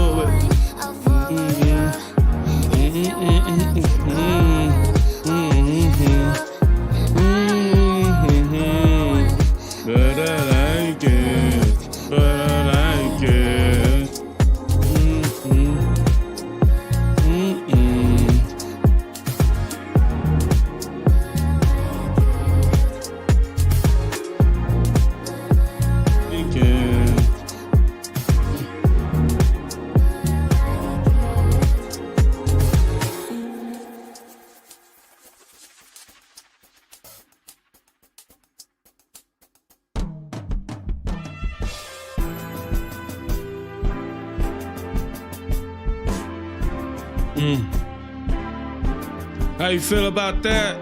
know it. But I like it. But I like it. How you feel about that?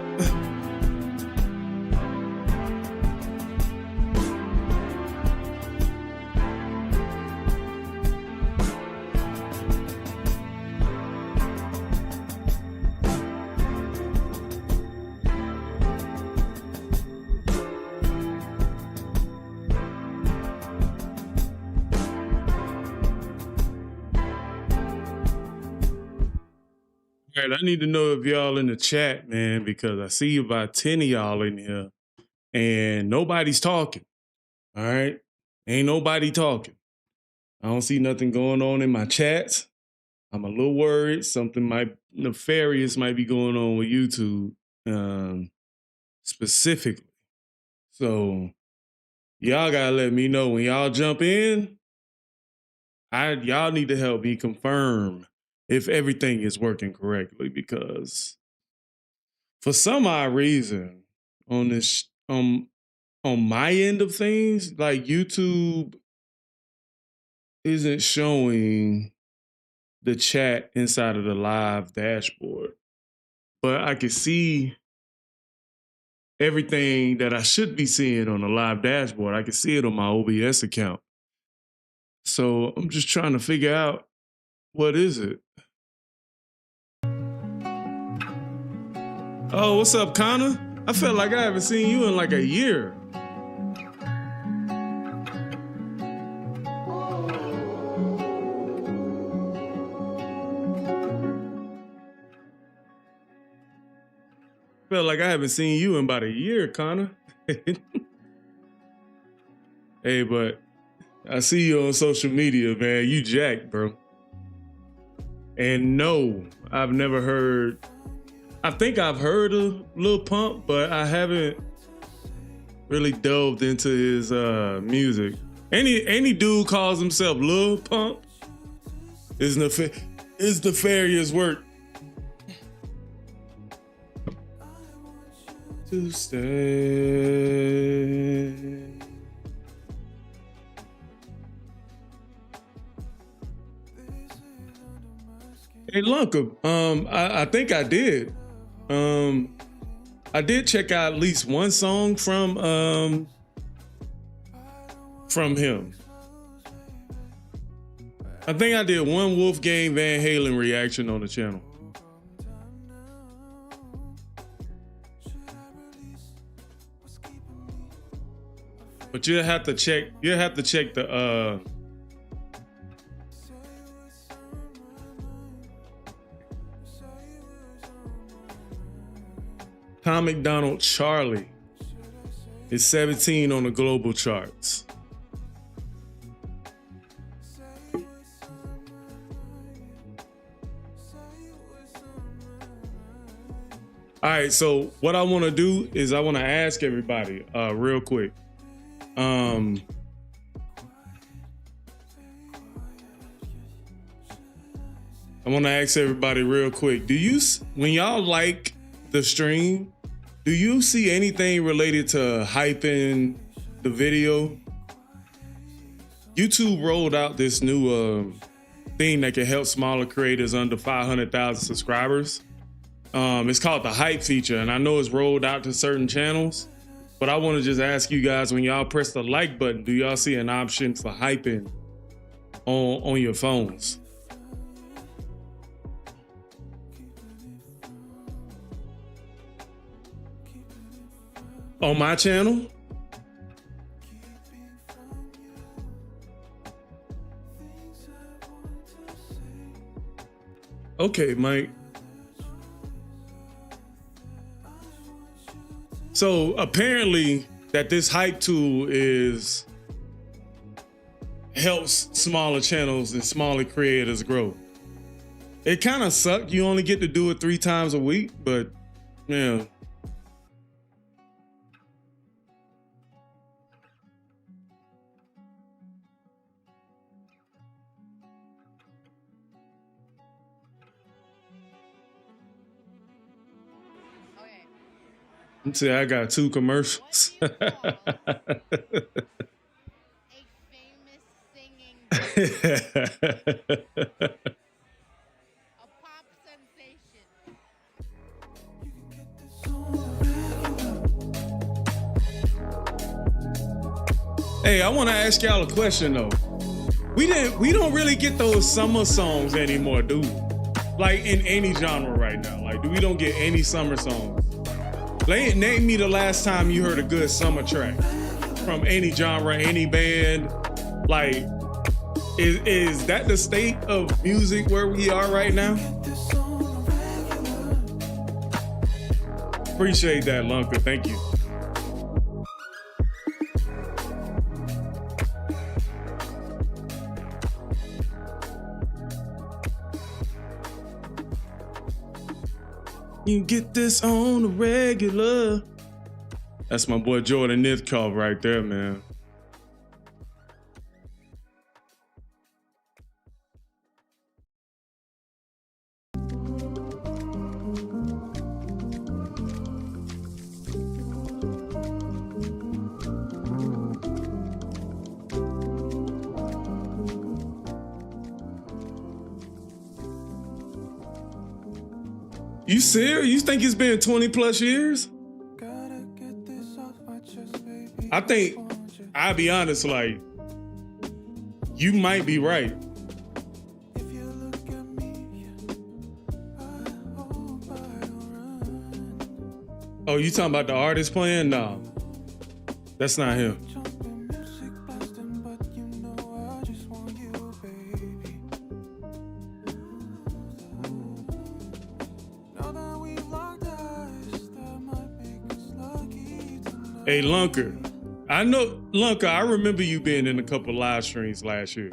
All right, I need to know if y'all in the chat, man, because I see about 10 of y'all in here and nobody's talking. All right. Ain't nobody talking. I don't see nothing going on in my chats. I'm a little worried. Something nefarious might be going on with YouTube specifically. So y'all gotta let me know when y'all jump in. Y'all need to help me confirm if everything is working correctly, because for some odd reason on this on my end of things, like YouTube isn't showing the chat inside of the live dashboard, but I can see everything that I should be seeing on the live dashboard. I can see it on my OBS account. So I'm just trying to figure out, what is it? Oh, what's up, Connor? I felt like I haven't seen you in like a year. Felt like I haven't seen you in about a year, Connor. Hey, but I see you on social media, man. You jacked, bro. And no, I've never heard. I think I've heard of Lil Pump, but I haven't really delved into his music. Any dude calls himself Lil Pump is nefarious work. To stay. Hey, Lunka, I think I did. I did check out at least one song from him. I think I did one Wolfgang Van Halen reaction on the channel. But you'll have to check the Tom McDonald Charlie is 17 on the global charts. All right, so what I want to do is I want to ask everybody real quick. I want to ask everybody real quick. When y'all like the stream, do you see anything related to hyping the video? YouTube rolled out this new thing that can help smaller creators under 500,000 subscribers. It's called the hype feature, and I know it's rolled out to certain channels, but I want to just ask you guys, when y'all press the like button, do y'all see an option for hyping on your phones? On my channel? Okay, Mike. So apparently that this hype tool helps smaller channels and smaller creators grow. It kind of sucked. You only get to do it 3 times a week, but yeah. Let's see, I got 2 commercials. A famous singing group, a pop sensation. Hey, I want to ask y'all a question though. We don't really get those summer songs anymore, do we? Like in any genre right now. Like, we don't get any summer songs. Name me the last time you heard a good summer track from any genre, any band. Like, is that the state of music where we are right now? Appreciate that, Lunker. Thank you. You get this on the regular. That's my boy Jordan Nithkov right there, man. You serious? You think it's been 20 plus years? I think, I'll be honest, like, you might be right. Oh, you talking about the artist playing? No, that's not him. Hey, Lunker, I know, Lunker, I remember you being in a couple live streams last year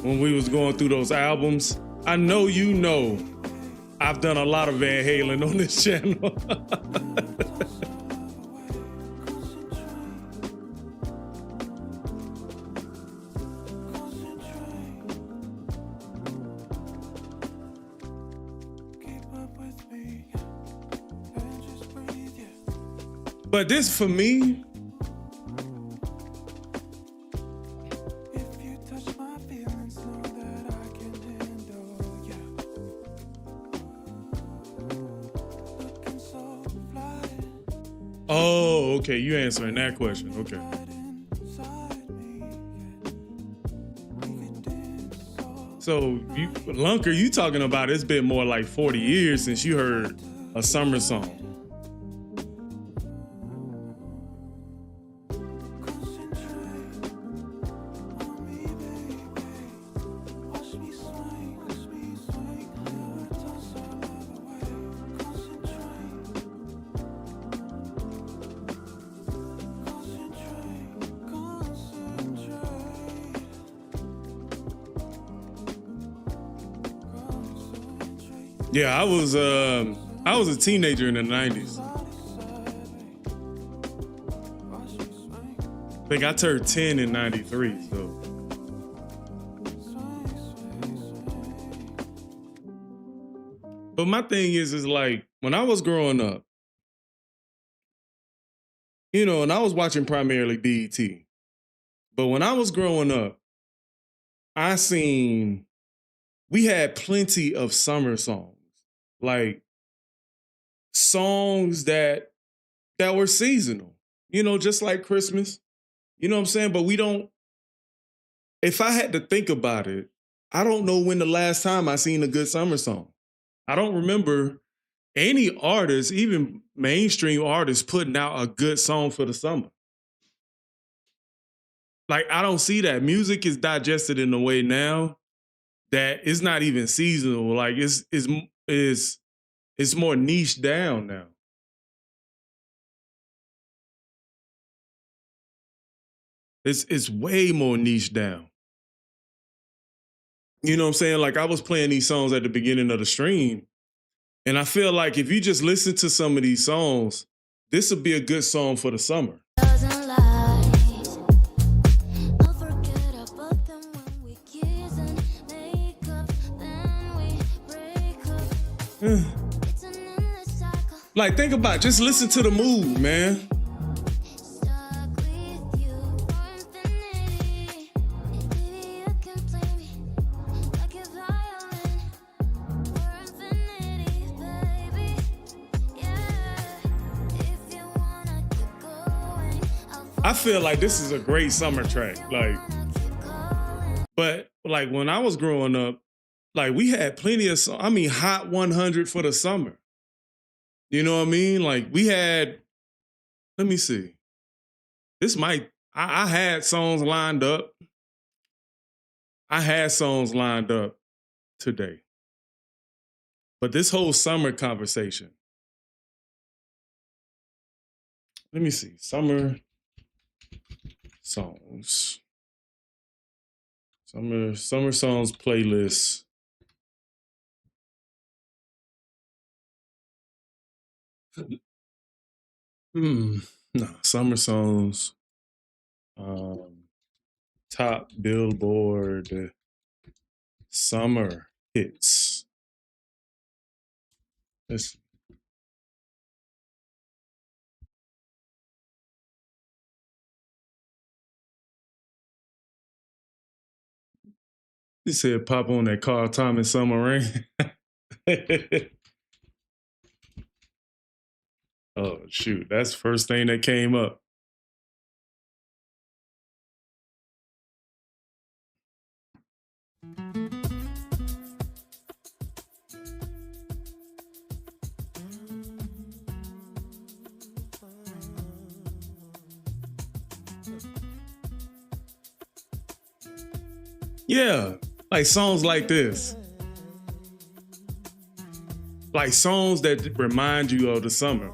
when we was going through those albums. I know you know I've done a lot of Van Halen on this channel. But this, for me, oh, okay, you answering that question, okay. So, Lunker, you talking about it's been more like 40 years since you heard a summer song. Yeah, I was a teenager in the 90s. I think I turned 10 in 93, so. But my thing is like, when I was growing up, you know, and I was watching primarily BET, but when I was growing up, we had plenty of summer songs. Like songs that were seasonal, you know, just like Christmas, you know what I'm saying? But if I had to think about it, I don't know when the last time I seen a good summer song. I don't remember any artist, even mainstream artists, putting out a good song for the summer. Like, I don't see that. Music is digested in a way now that it's not even seasonal. Like it's more niche down now. It's way more niche down. You know what I'm saying? Like I was playing these songs at the beginning of the stream, and I feel like if you just listen to some of these songs, this would be a good song for the summer. Like, think about it. Just listen to the mood, man. I feel like this is a great summer track. Like, but like when I was growing up, like we had plenty of songs. I mean, Hot 100 for the summer. You know what I mean? Like we had, let me see. I had songs lined up. I had songs lined up today. But this whole summer conversation. Let me see. Summer songs. Summer songs playlist. No, summer songs. Top Billboard summer hits. Let's He said pop on that Carl Thomas Summer Rain. Oh shoot, that's the first thing that came up. Yeah, like songs like this. Like songs that remind you of the summer.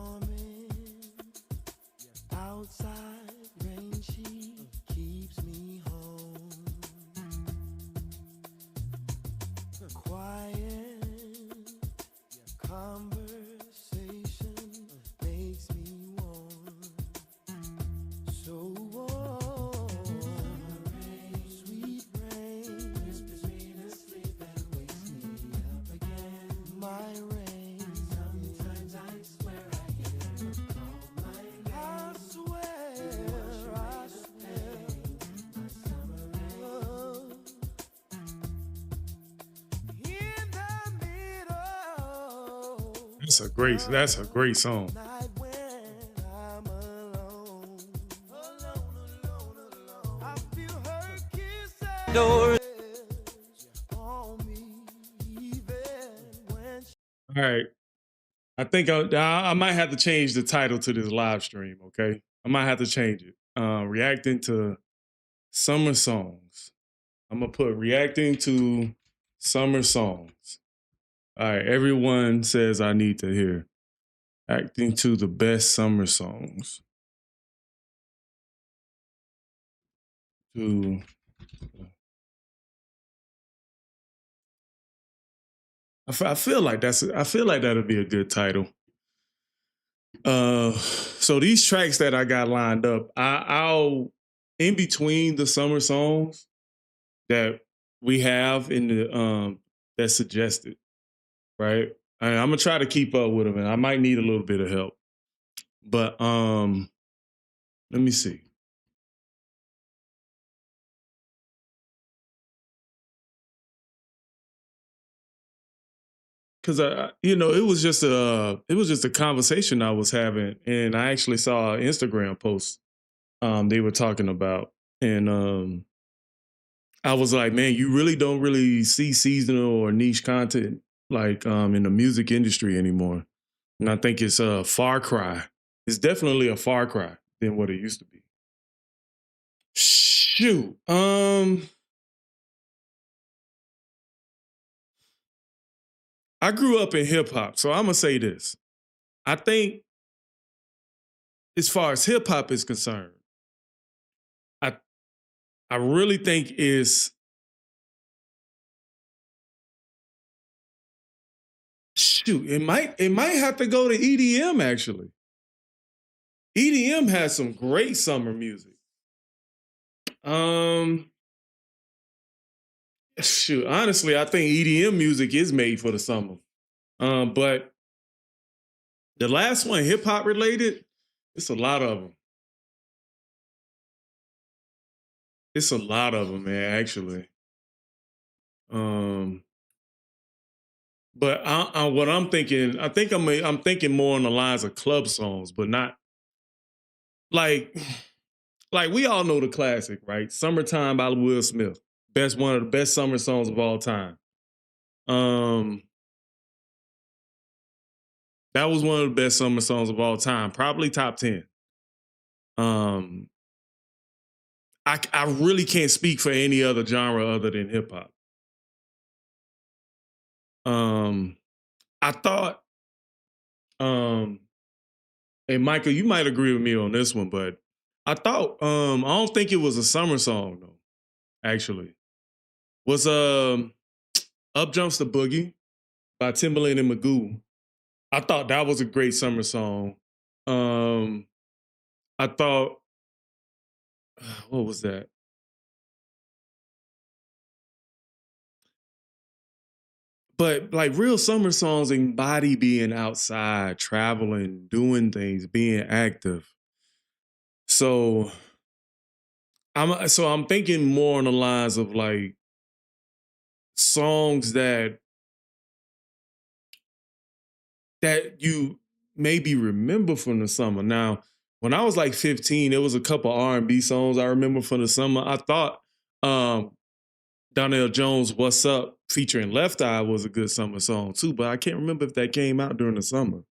That's a great song. All right. I think I might have to change the title to this live stream, okay? I might have to change it. Reacting to summer songs. I'm going to put reacting to summer songs. All right, everyone says I need to hear acting to the best summer songs. I feel like that'll be a good title. So these tracks that I got lined up, I'll in between the summer songs that we have in the that's suggested, right? I'm gonna try to keep up with them, and I might need a little bit of help. But let me see. Cause it was just a conversation I was having, and I actually saw an Instagram post they were talking about, and I was like, man, you really don't really see seasonal or niche content like in the music industry anymore, and I think it's a far cry. It's definitely a far cry than what it used to be. Shoot, I grew up in hip hop, so I'm gonna say this. I think, as far as hip hop is concerned, I I really think is shoot. It might have to go to EDM actually. EDM has some great summer music. Um, shoot. Honestly, I think EDM music is made for the summer. But the last one, hip hop related, it's a lot of them. It's a lot of them, man. Actually. Um, but what I'm thinking, I think I'm thinking more on the lines of club songs, but not like like we all know the classic, right? "Summertime" by Will Smith, best one of the best summer songs of all time. Um, that was one of the best summer songs of all time, probably top 10. Um, I really can't speak for any other genre other than hip hop. Um, I thought, um, and Michael, you might agree with me on this one, but I thought, I don't think it was a summer song though. Actually, was "Up Jumps the Boogie" by Timbaland and Magoo. I thought that was a great summer song. Um, I thought, what was that? But like real summer songs embody being outside, traveling, doing things, being active. So I'm thinking more on the lines of like songs that you maybe remember from the summer. Now, when I was like 15, there was a couple R&B songs I remember from the summer. I thought um Donnell Jones' "What's Up" featuring Left Eye was a good summer song too, but I can't remember if that came out during the summer.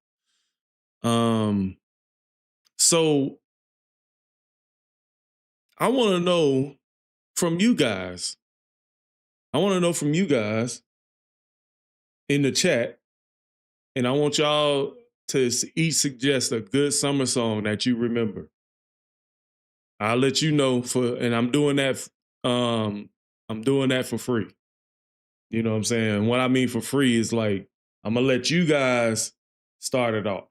Um, so I want to know from you guys. I want to know from you guys in the chat, and I want y'all to each suggest a good summer song that you remember. I'll let you know and I'm doing that. I'm doing that for free. You know what I'm saying? What I mean for free is like I'm gonna let you guys start it off.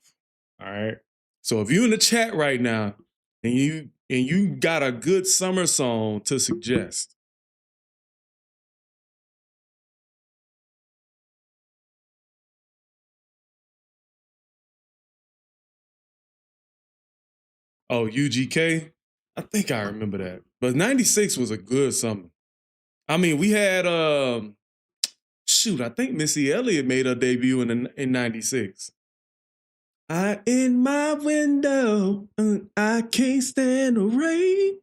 All right. So if you're in the chat right now and you got a good summer song to suggest, oh UGK, I think I remember that. But '96 was a good summer. I mean, we had shoot, I think Missy Elliott made her debut in '96. I in my window, I can't stand the rain.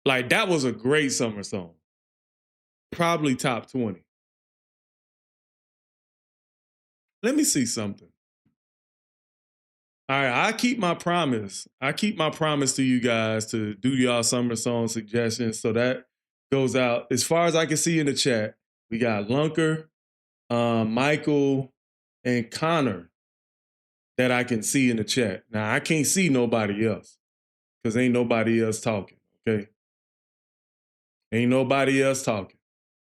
Like that was a great summer song. Probably top 20. Let me see something. All right, I keep my promise. I keep my promise to you guys to do y'all summer song suggestions. So that goes out. As far as I can see in the chat, we got Lunker, Michael, and Connor that I can see in the chat. Now I can't see nobody else because ain't nobody else talking. Okay. Ain't nobody else talking.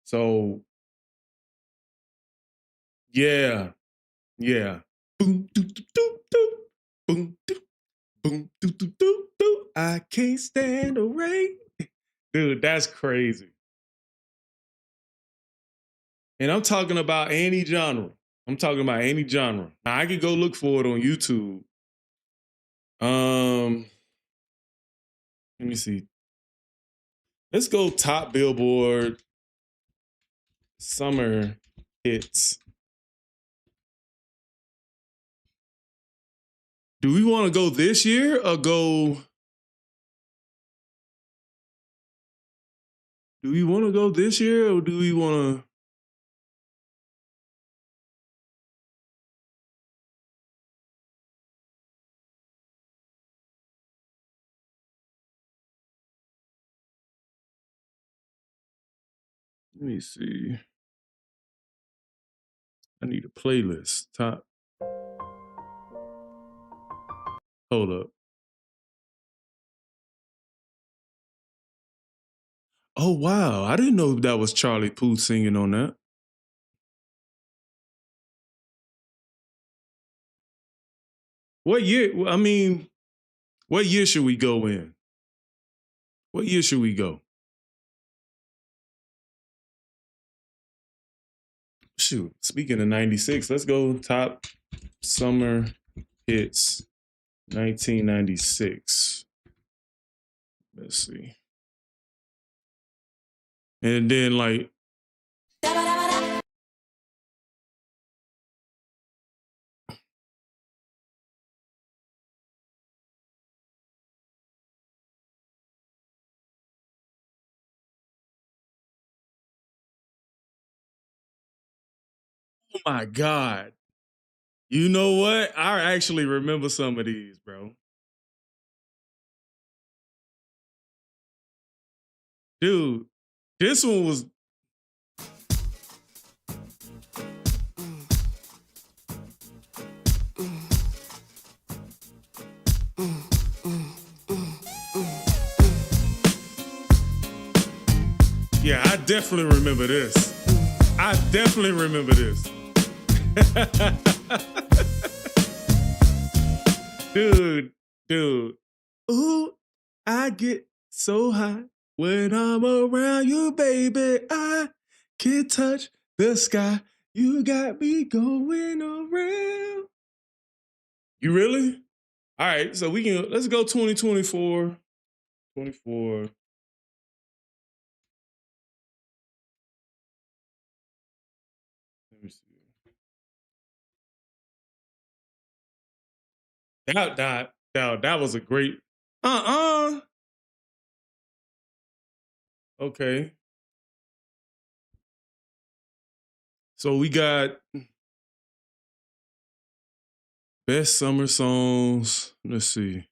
So yeah, yeah. Boom, doo, doo, doo, doo. Boom, doo, boom, doo, doo, doo, doo. I can't stand the rain. Dude, that's crazy. And I'm talking about any genre. I'm talking about any genre. Now I can go look for it on YouTube. Let me see. Let's go top Billboard summer hits. Do we want to go this year or go? Do we want to go this year or do we want to? Let me see. I need a playlist. Top. Hold up. Oh wow, I didn't know that was Charlie Puth singing on that. What year? I mean, what year should we go in? What year should we go? Shoot, speaking of 96, let's go top summer hits 1996. Let's see. And then like oh my God. You know what? I actually remember some of these, bro. Dude, this one was yeah, I definitely remember this. I definitely remember this. dude. Ooh, I get so high when I'm around you, baby. I can touch the sky. You got me going around. You really? All right, so let's go 2024. 24. Let me see. That was a great. Okay. So we got best summer songs. Let's see.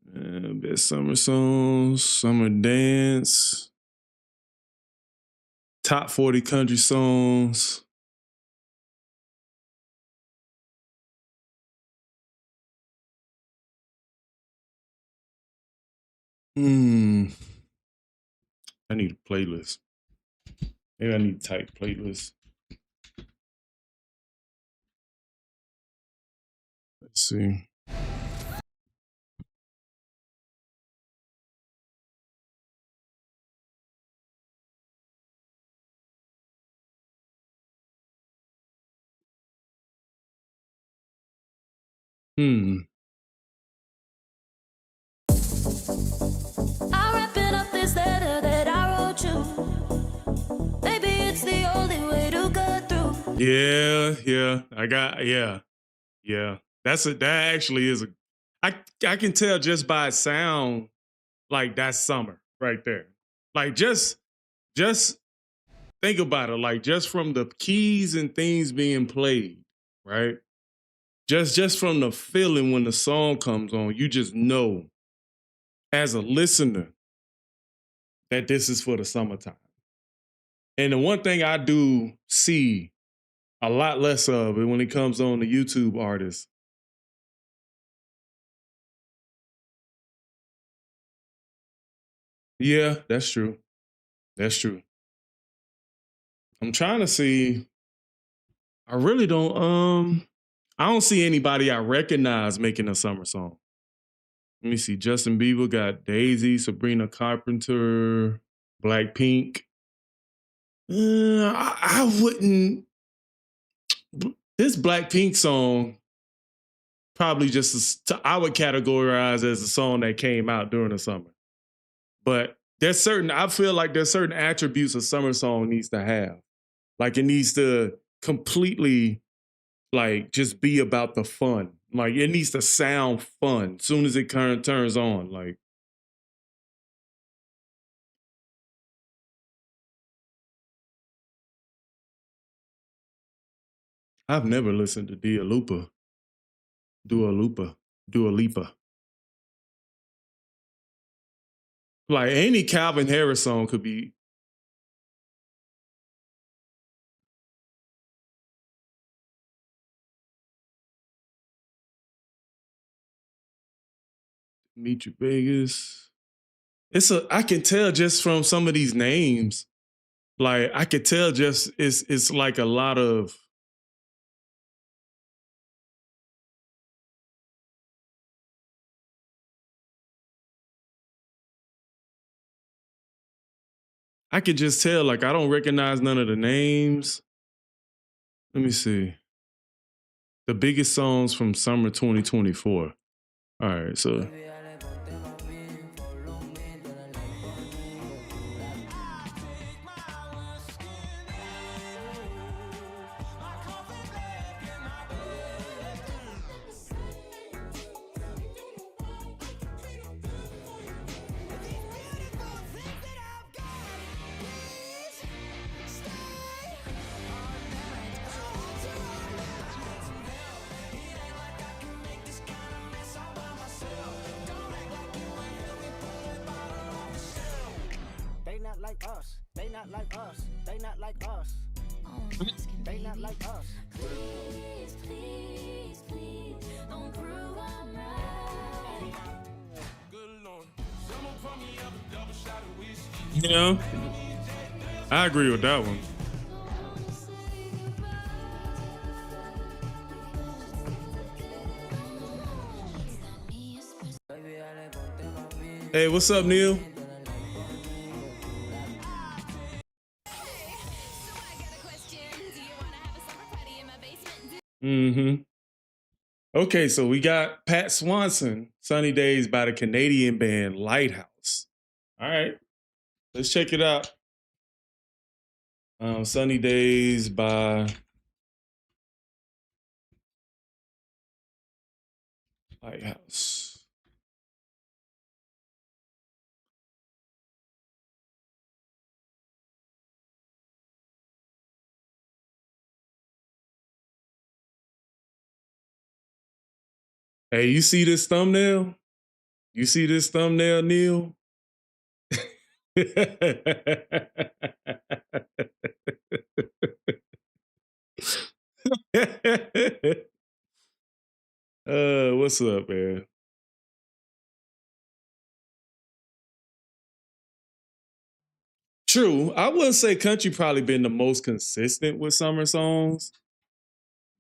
Best summer songs, summer dance, top 40 country songs. I need a playlist. Maybe I need to type playlist. Let's see. I'll wrap it up this letter that I wrote you. Maybe it's the only way to get through. Yeah. That actually is I can tell just by sound, like that's summer right there. Like just think about it, like just from the keys and things being played, right? Just from the feeling when the song comes on, you just know as a listener that this is for the summertime. And the one thing I do see a lot less of it when it comes on the YouTube artists. Yeah, that's true. That's true. I'm trying to see. I really don't. I don't see anybody I recognize making a summer song. Let me see. Justin Bieber got Daisy, Sabrina Carpenter, Blackpink. I wouldn't. This Blackpink song probably I would categorize as a song that came out during the summer. But I feel like there's certain attributes a summer song needs to have. Like it needs to completely like just be about the fun. Like it needs to sound fun as soon as it turns on. Like I've never listened to Dua Lipa. Like any Calvin Harris song could be. Meet You Vegas. I can tell just from some of these names, like I could tell just it's like a lot of I could just tell, like I don't recognize none of the names. Let me see. The biggest songs from summer 2024. All right, so They not like us. They not like us. They not like us. They not like us. Please, please, please, don't prove I'm right. you know, I agree with that one. Hey, what's up, Neil? Okay, so we got Pat Swanson, Sunny Days by the Canadian band Lighthouse. All right, let's check it out. Sunny Days by Lighthouse. Hey, you see this thumbnail? You see this thumbnail, Neil? What's up, man? True. I wouldn't say country probably been the most consistent with summer songs,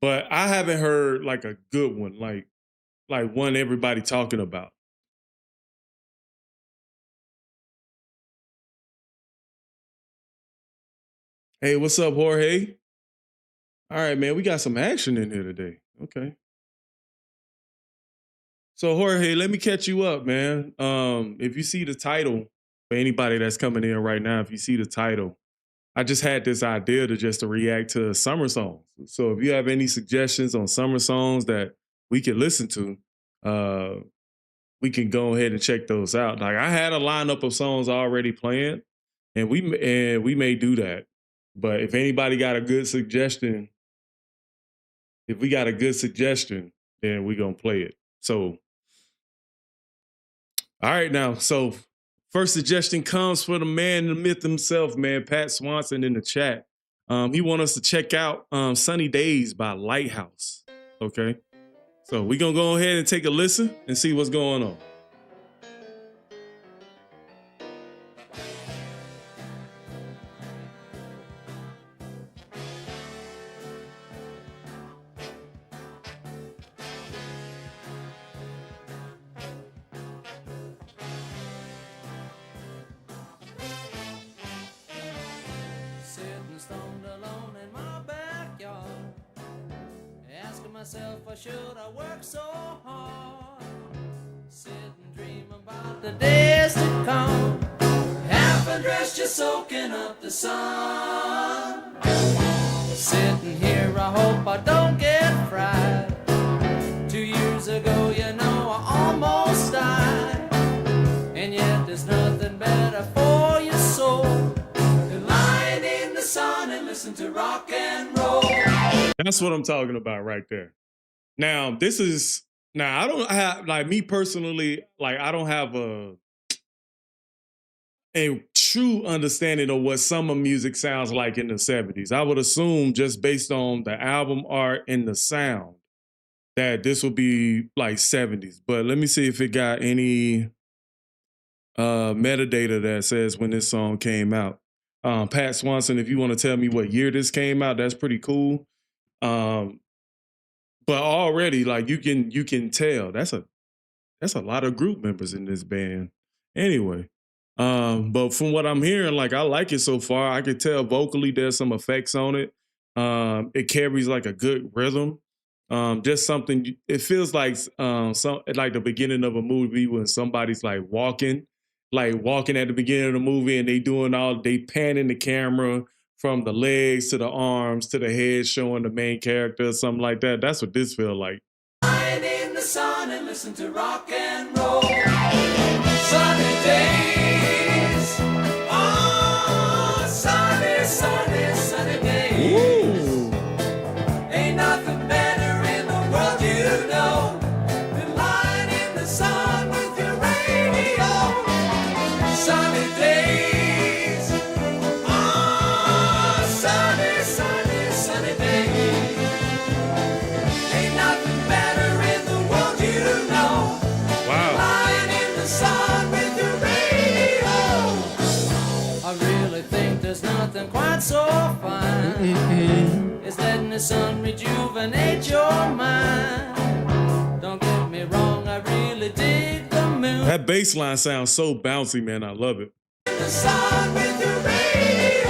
but I haven't heard like a good one, like one everybody talking about. Hey, what's up, Jorge? All right, man, we got some action in here today. Okay. So Jorge, let me catch you up, man. If you see the title, for anybody that's coming in right now, if you see the title, I just had this idea to react to summer songs. So if you have any suggestions on summer songs that we can listen to, uh, we can go ahead and check those out. Like I had a lineup of songs already planned, and we may do that. But if anybody got a good suggestion, if we got a good suggestion, then we're gonna play it. So, all right, now. So first suggestion comes from the man, the myth himself, man, Pat Swanson in the chat. He want us to check out Sunny Days by Lighthouse. Okay. So we're gonna go ahead and take a listen and see what's going on. Sitting stoned alone in my backyard, asking myself, why should I work so hard? Sit and dream about the days to come, half undressed, just soaking up the sun. Sitting here, I hope I don't get fried. 2 years ago, you know, I almost died. And yet there's nothing better for your soul than lying in the sun and listen to rock and roll. That's what I'm talking about right there. Now, I don't have, like, me personally, like I don't have a true understanding of what summer music sounds like in the 70s. I would assume just based on the album art and the sound that this will be like 70s. But let me see if it got any metadata that says when this song came out. Pat Swanson, if you want to tell me what year this came out, that's pretty cool. But already, like you can tell that's a lot of group members in this band. Anyway, but from what I'm hearing, like I like it so far. I could tell vocally there's some effects on it. It carries like a good rhythm. Just something. It feels like like the beginning of a movie when somebody's like walking at the beginning of the movie, and they panning the camera from the legs to the arms to the head, showing the main character, something like that. That's what this feels like. Lying in the sun and listen to rock and roll. Sunny days. Oh, sunny, sunny, sunny days. Ooh. Ain't nothing better in the world, you know, than lying in the sun with your radio. Sunny days. Oh, sunny, sunny, sunny days. Ain't nothing better in the world, you know. Wow. Lying in the sun with your radio. I really think there's nothing quite so fine as letting the sun rejuvenate your mind. Don't get me wrong, I really dig the moon. That bass line sounds so bouncy, man. I love it. The sun with your radio.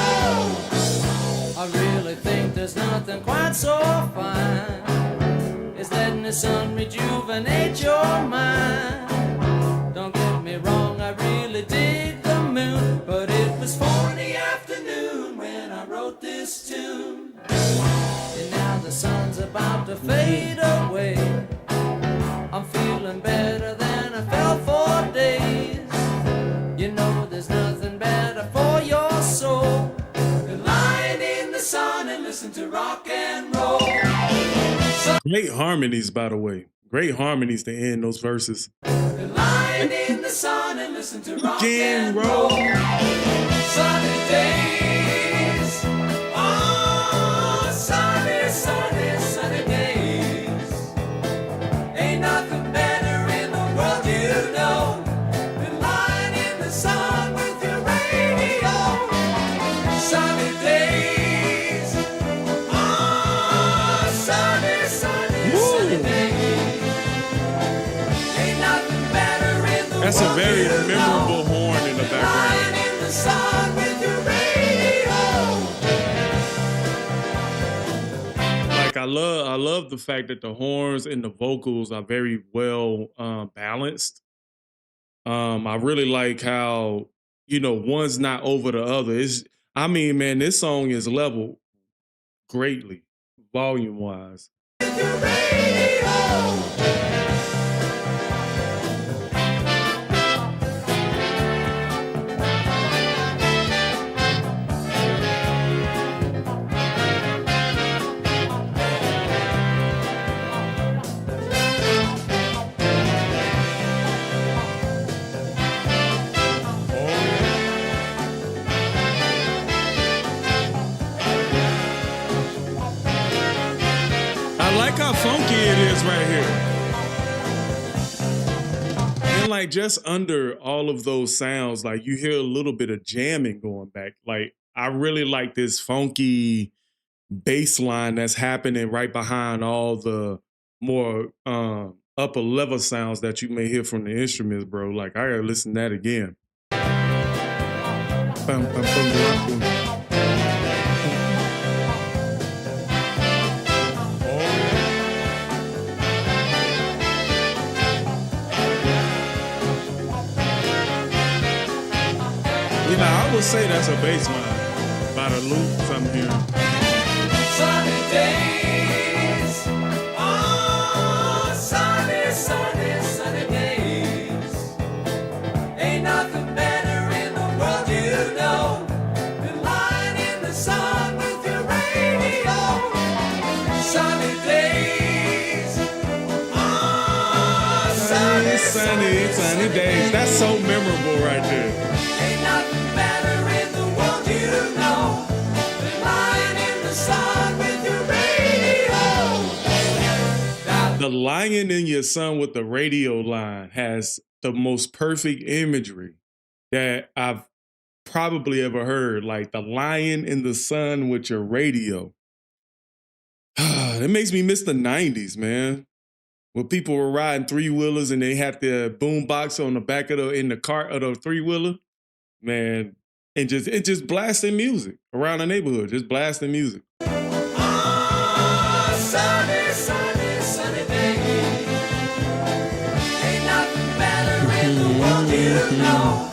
I really think there's nothing quite so fine as letting the sun rejuvenate your mind. Don't get me wrong, I really dig the moon, but it was 4 in the afternoon when I wrote this tune. And now the sun's about to fade away. I'm feeling better than I felt for days. You know there's nothing better for your soul than lying in the sun and listen to rock and roll. Great harmonies, by the way. Great harmonies to end those verses. Than lying in the sun and listen to rock and and roll. Sunny days. Oh, sunny, sunny, sunny days. Ain't nothing better in the world, you know, than lying in the sun with your radio. Sunny days. Oh, sunny, sunny, sunny days. Ain't nothing better in the That's a world, very you know, memorable horn in the background. lying in the sun with your radio. Like I love the fact that the horns and the vocals are very well balanced. I really like how one's not over the other. I mean, man, this song is leveled greatly, volume wise. With your radio. I like how funky it is right here. And like just under all of those sounds, like you hear a little bit of jamming going back. Like I really like this funky bass line that's happening right behind all the more upper level sounds that you may hear from the instruments, bro. Like I gotta listen to that again. Bum, bum, bum, bum, bum. I would say that's a bass line by the loops I'm hearing. Sunny days. Oh, sunny, sunny, sunny days. Ain't nothing better in the world, you know, than lying in the sun with your radio. Sunny days. Oh, sunny, Sunny days. That's so memorable right there. Ain't nothing better in the world, you know, than lying in the sun with your radio. The lion in your son with the radio line has the most perfect imagery that I've probably ever heard. Like the lion in the sun with your radio. It makes me miss the 90s, man. When people were riding three-wheelers and they had the boom box on the back of in the cart of the three-wheeler, man, and just blasting music around the neighborhood, just blasting music. Oh, sunny, sunny, sunny day. Ain't nothing better in the world, you know.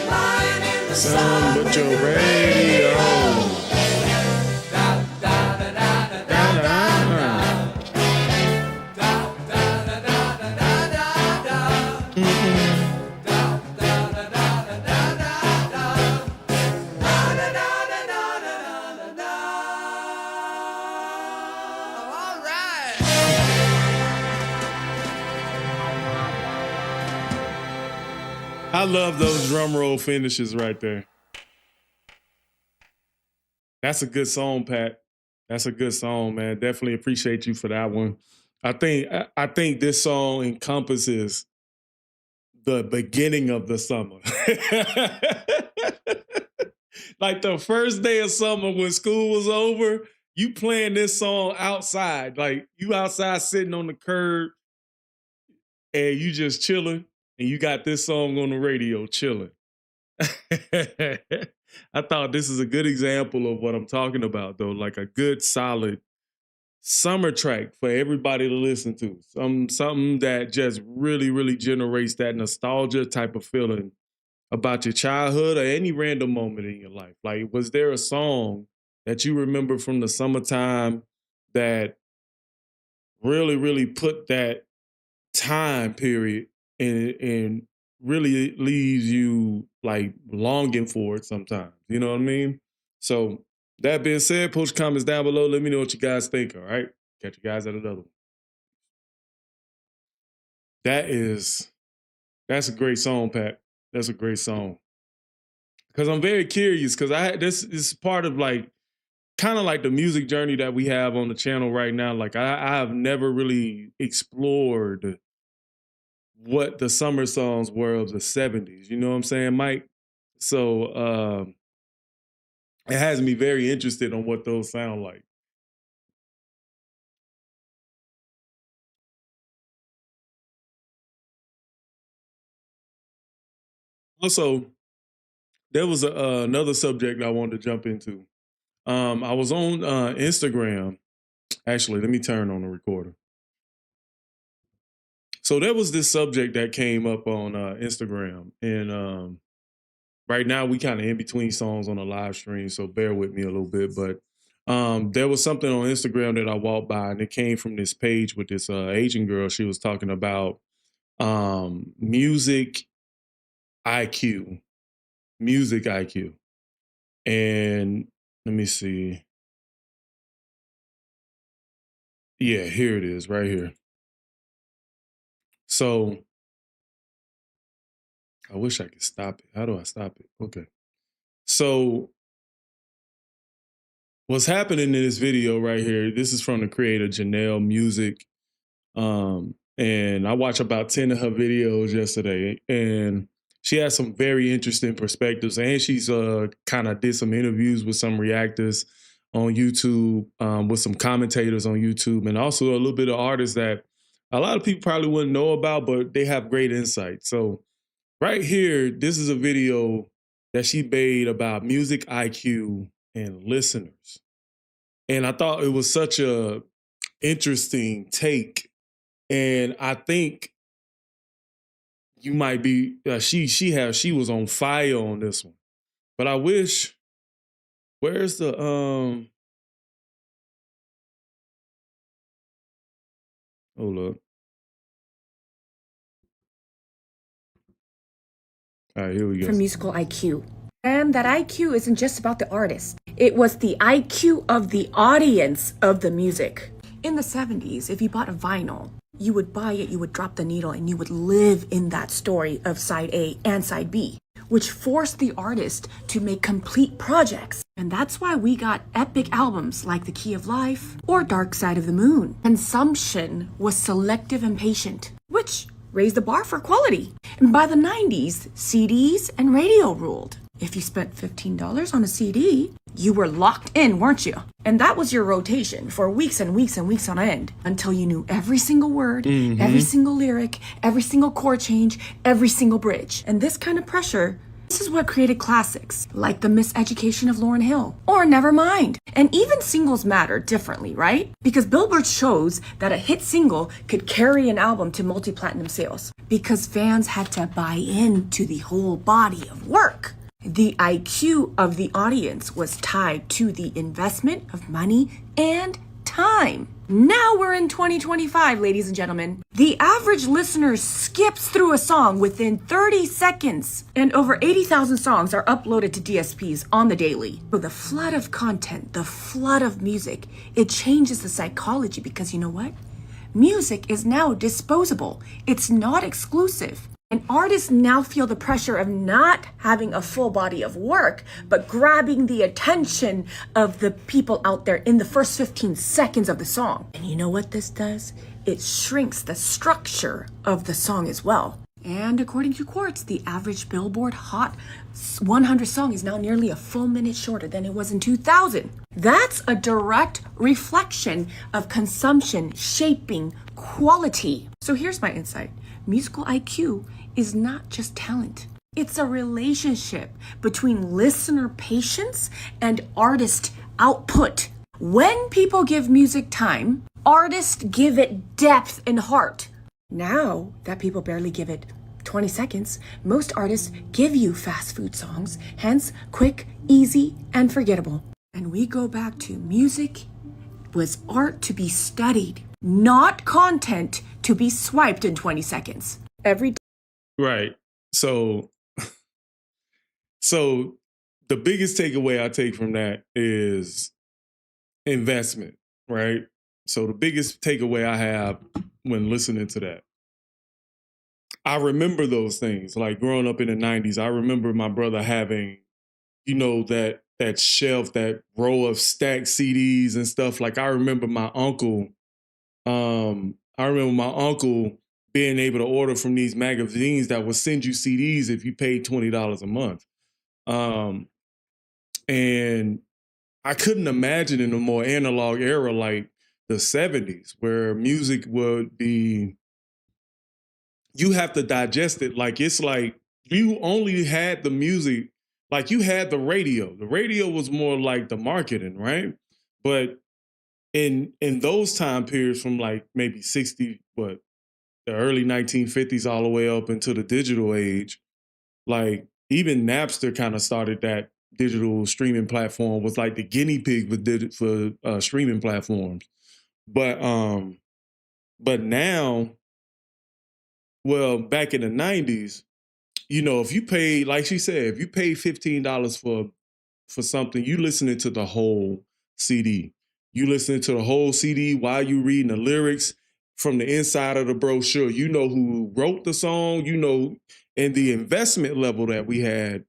Lying in the sun With your radio. Da, da, da, da, da, da, da, da. Da, da, da, da, da, da, da, da. Da, da, da, da, da, da, da, da. Da, da, da, da, da, da, da, da. All right. I love those drum roll finishes right there. That's a good song, Pat. That's a good song, man. Definitely appreciate you for that one. I think this song encompasses the beginning of the summer. Like the first day of summer when school was over, you playing this song outside. Like you outside sitting on the curb and you just chilling and you got this song on the radio chilling. I thought this is a good example of what I'm talking about, though. Like a good, solid summer track for everybody to listen to. Something that just really, really generates that nostalgia type of feeling about your childhood or any random moment in your life. Like, was there a song that you remember from the summertime that really, really put that time period and really leaves you like longing for it sometimes? You know what I mean? So that being said, post comments down below. Let me know what you guys think, all right? Catch you guys at another one. That's a great song, Pat. That's a great song. Because I'm very curious, because this is part of like, kind of like the music journey that we have on the channel right now. Like I have never really explored what the summer songs were of the 70s. You know what I'm saying, Mike? So it has me very interested on what those sound like. Also, there was another subject I wanted to jump into. I was on Instagram. Actually, let me turn on the recorder. So there was this subject that came up on Instagram, and right now we kind of in between songs on a live stream, so bear with me a little bit. But there was something on Instagram that I walked by, and it came from this page with this Asian girl. She was talking about music IQ. And let me see. Yeah, here it is, right here. So I wish I could stop it. How do I stop it? Okay. So what's happening in this video right here, this is from the creator Janelle Music. And I watched about 10 of her videos yesterday, and she has some very interesting perspectives, and she's kind of did some interviews with some reactors on YouTube, with some commentators on YouTube, and also a little bit of artists that a lot of people probably wouldn't know about, but they have great insight. So right here, this is a video that she made about music IQ and listeners. And I thought it was such a interesting take. And I think you might be, she was on fire on this one. But I wish, where's the, hold up. All right, here we go. For musical IQ. And that IQ isn't just about the artist. It was the IQ of the audience of the music. In the 70s, if you bought a vinyl, you would buy it, you would drop the needle, and you would live in that story of side A and side B. which forced the artist to make complete projects. And that's why we got epic albums like The Key of Life or Dark Side of the Moon. Consumption was selective and patient, which raised the bar for quality. And by the 90s, CDs and radio ruled. If you spent $15 on a CD, you were locked in, weren't you? And that was your rotation for weeks and weeks and weeks on end until you knew every single word, every single lyric, every single chord change, every single bridge. And this kind of pressure, this is what created classics like The Miseducation of Lauryn Hill or Nevermind. And even singles matter differently, right? Because Billboard shows that a hit single could carry an album to multi-platinum sales because fans had to buy into the whole body of work. The IQ of the audience was tied to the investment of money and time. Now we're in 2025, ladies and gentlemen. The average listener skips through a song within 30 seconds, and over 80,000 songs are uploaded to DSPs on the daily. So the flood of content, the flood of music, it changes the psychology because you know what? Music is now disposable. It's not exclusive. And artists now feel the pressure of not having a full body of work, but grabbing the attention of the people out there in the first 15 seconds of the song. And you know what this does? It shrinks the structure of the song as well. And according to Quartz, the average Billboard Hot 100 song is now nearly a full minute shorter than it was in 2000. That's a direct reflection of consumption shaping quality. So here's my insight. Musical IQ is not just talent. It's a relationship between listener patience and artist output. When people give music time, artists give it depth and heart. Now that people barely give it 20 seconds, most artists give you fast food songs, hence quick, easy, and forgettable. And we go back to music was art to be studied, not content to be swiped in 20 seconds. Right. So the biggest takeaway I take from that is investment, right? So the biggest takeaway I have when listening to that, I remember those things. Like growing up in the 90s, I remember my brother having, that shelf, that row of stacked CDs and stuff. Like I remember my uncle being able to order from these magazines that would send you CDs if you paid $20 a month. And I couldn't imagine in a more analog era like the 70s where music would be, you have to digest it. Like it's like you only had the music, like you had the radio. The radio was more like the marketing, right? But in those time periods from like maybe the early 1950s all the way up into the digital age, like even Napster kind of started that digital streaming platform, was like the guinea pig for streaming platforms. But now, well, back in the 90s, if you pay, like she said, if you pay $15 for something, you listening to the whole CD. You listening to the whole CD while you reading the lyrics from the inside of the brochure. You know who wrote the song, and the investment level that we had,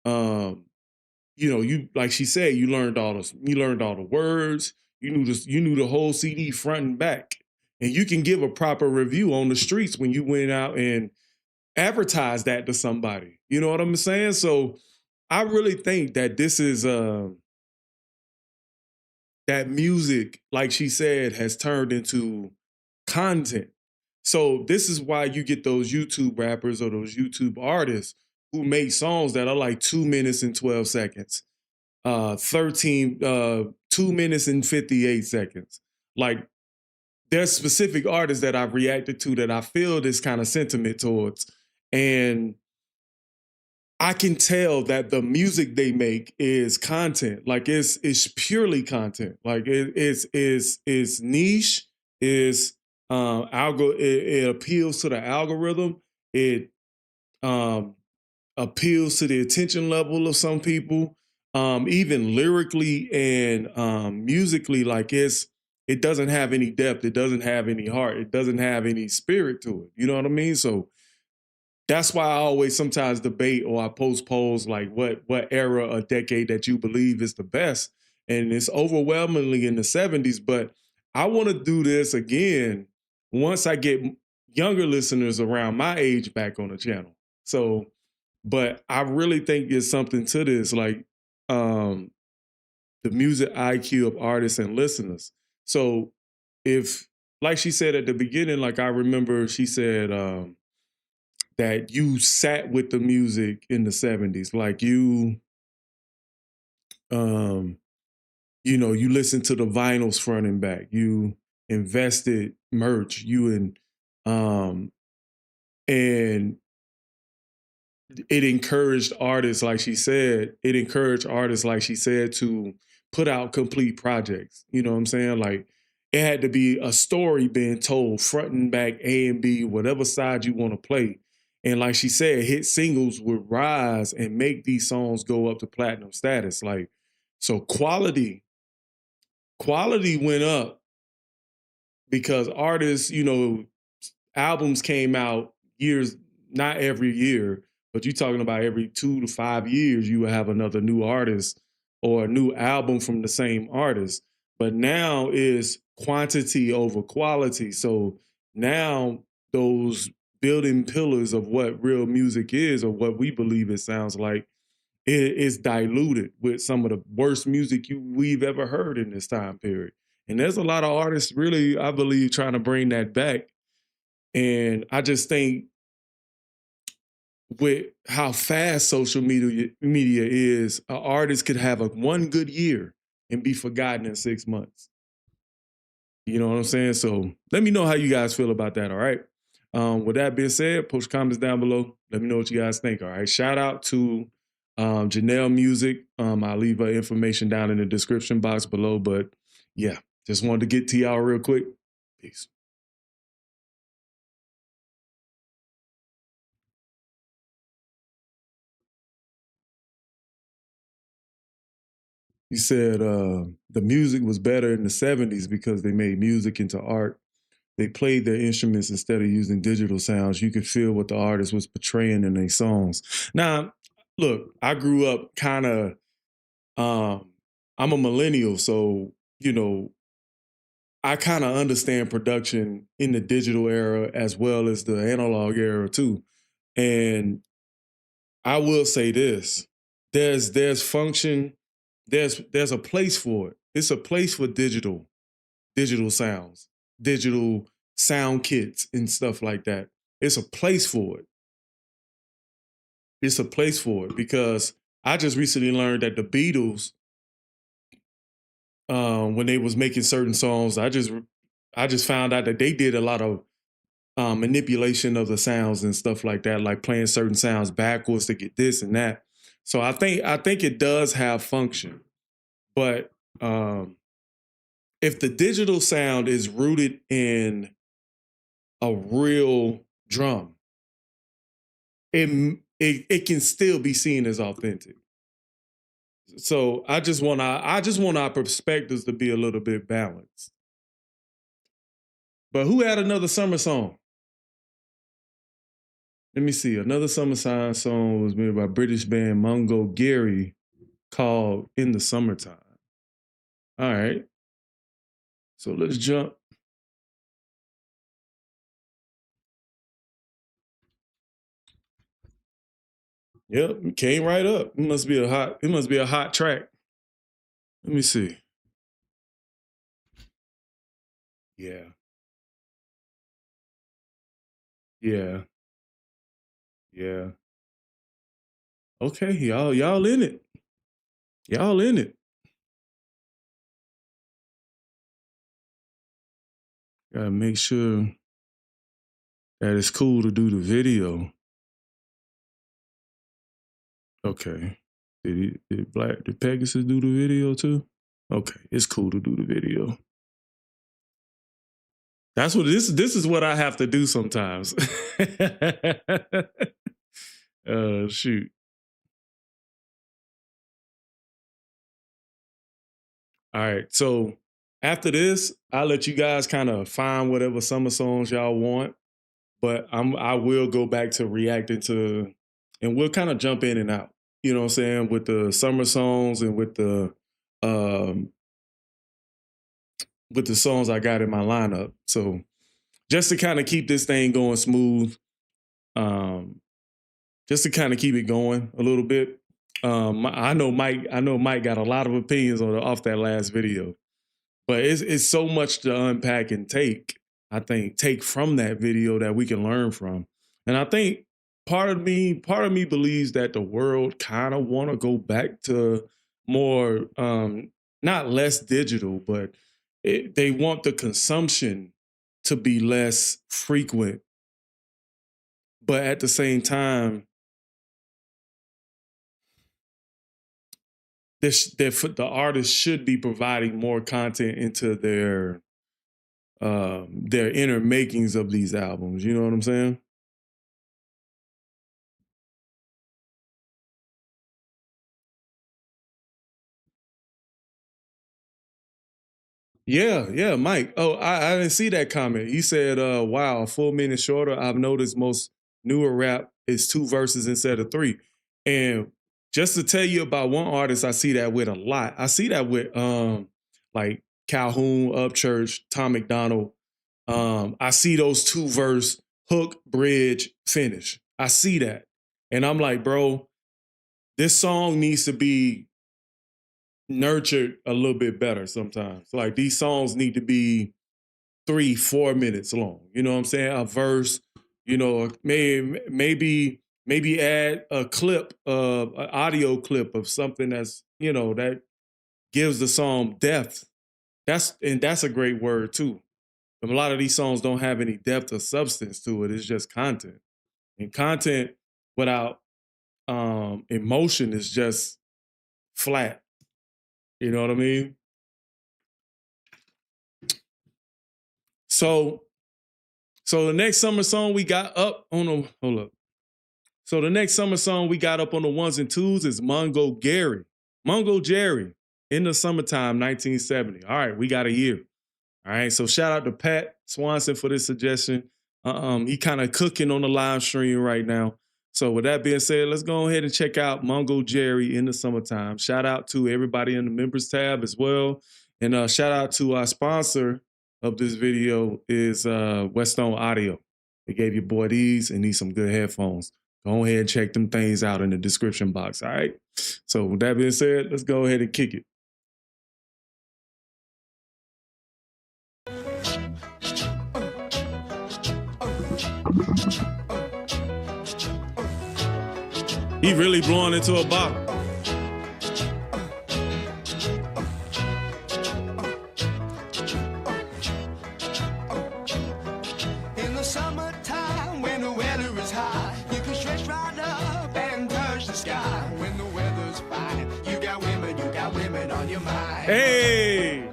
you like she said, you learned all the words, you knew the whole CD front and back. And you can give a proper review on the streets when you went out and advertised that to somebody. You know what I'm saying? So I really think that this is that music, like she said, has turned into content. So this is why you get those YouTube rappers or those YouTube artists who make songs that are like 2 minutes and 12 seconds, 2 minutes and 58 seconds. Like there's specific artists that I've reacted to that I feel this kind of sentiment towards. And I can tell that the music they make is content. Like it's purely content. Like it's niche. It appeals to the algorithm. It appeals to the attention level of some people. Even lyrically and musically, like it doesn't have any depth. It doesn't have any heart. It doesn't have any spirit to it. You know what I mean? So that's why I always sometimes debate or I post polls like what era or decade that you believe is the best. And it's overwhelmingly in the 70s, but I want to do this again once I get younger listeners around my age back on the channel. So, but I really think there's something to this, like um the music IQ of artists and listeners. So if, like she said at the beginning, like I remember she said, that you sat with the music in the 70s, like um you listened to the vinyls front and back, you invested merch, um and it encouraged artists, like she said, to put out complete projects. You know what I'm saying? Like it had to be a story being told front and back, A and B, whatever side you want to play. And like she said, hit singles would rise and make these songs go up to platinum status. Like, so quality went up because artists, albums came out years, not every year, but you're talking about every 2 to 5 years, you will have another new artist or a new album from the same artist. But now is quantity over quality. So now those building pillars of what real music is or what we believe it sounds like, it is diluted with some of the worst music we've ever heard in this time period. And there's a lot of artists really, I believe, trying to bring that back. And I just think with how fast social media is, an artist could have one good year and be forgotten in 6 months. You know what I'm saying? So let me know how you guys feel about that, all right? With that being said, post comments down below. Let me know what you guys think, all right? Shout out to Janelle Music. I'll leave her information down in the description box below. But yeah, just wanted to get to y'all real quick. Peace. You said the music was better in the 70s because they made music into art. They played their instruments instead of using digital sounds. You could feel what the artist was portraying in their songs. Now, look, I grew up kind of, I'm a millennial, so, I kind of understand production in the digital era as well as the analog era too. And I will say this, there's function, there's a place for it. It's a place for digital sounds, digital sound kits and stuff like that. It's a place for it. It's a place for it because I just recently learned that the Beatles, when they was making certain songs, I just found out that they did a lot of manipulation of the sounds and stuff like that, like playing certain sounds backwards to get this and that. So I think it does have function, but if the digital sound is rooted in a real drum, it can still be seen as authentic. So I just want our perspectives to be a little bit balanced. But who had another summer song? Let me see. Another summertime song was made by British band Mungo Gary called In the Summertime. All right. So let's jump. Yep, it came right up. It must be a hot track. Let me see. Yeah. Yeah. Yeah. Okay, y'all in it. Y'all in it. Gotta make sure that it's cool to do the video. Okay. Did Pegasus do the video too? Okay, it's cool to do the video. That's what this is what I have to do sometimes. Shoot. All right. So after this, I'll let you guys kind of find whatever summer songs y'all want. but I will go back to reacting to, and we'll kind of jump in and out. You know what I'm saying, with the summer songs and with the songs I got in my lineup. So just to kind of keep this thing going smooth, just to kind of keep it going a little bit. I know Mike got a lot of opinions off that last video, but it's so much to unpack and take from that video that we can learn from. And I think part of me believes that the world kind of want to go back to more, not less digital, but they want the consumption to be less frequent. But at the same time, the artists should be providing more content into their inner makings of these albums. You know what I'm saying? Yeah, Mike. Oh, I didn't see that comment. He said, wow, a full minute shorter. I've noticed most newer rap is 2 verses instead of 3. And just to tell you about one artist I see that with a lot. I see that with like Calhoun, Upchurch, Tom McDonald. I see those 2 verse, hook, bridge, finish. I see that. And I'm like, bro, this song needs to be nurtured a little bit better sometimes. Like these songs need to be 3-4 minutes long. You know what I'm saying? A verse, you know, maybe add a clip of an audio clip of something that's, you know, that gives the song depth. That's a great word too. A lot of these songs don't have any depth or substance to it. It's just content. And content without emotion is just flat. You know what I mean? So the next summer song we got up on the, hold up. So the next summer song we got up on the 1s and 2s is Mungo Jerry, In the Summertime, 1970. All right, we got a year. All right, so shout out to Pat Swanson for this suggestion. He kind of cooking on the live stream right now. So with that being said, let's go ahead and check out Mungo Jerry, In the Summertime. Shout out to everybody in the members tab as well. And shout out to our sponsor of this video is Westone Audio. They gave your boy these and these some good headphones. Go ahead and check them things out in the description box, all right? So with that being said, let's go ahead and kick it. He really blowing into a bottle. In the summertime, when the weather is high, you can stretch right up and touch the sky. When the weather's fine, you got women on your mind. Hey,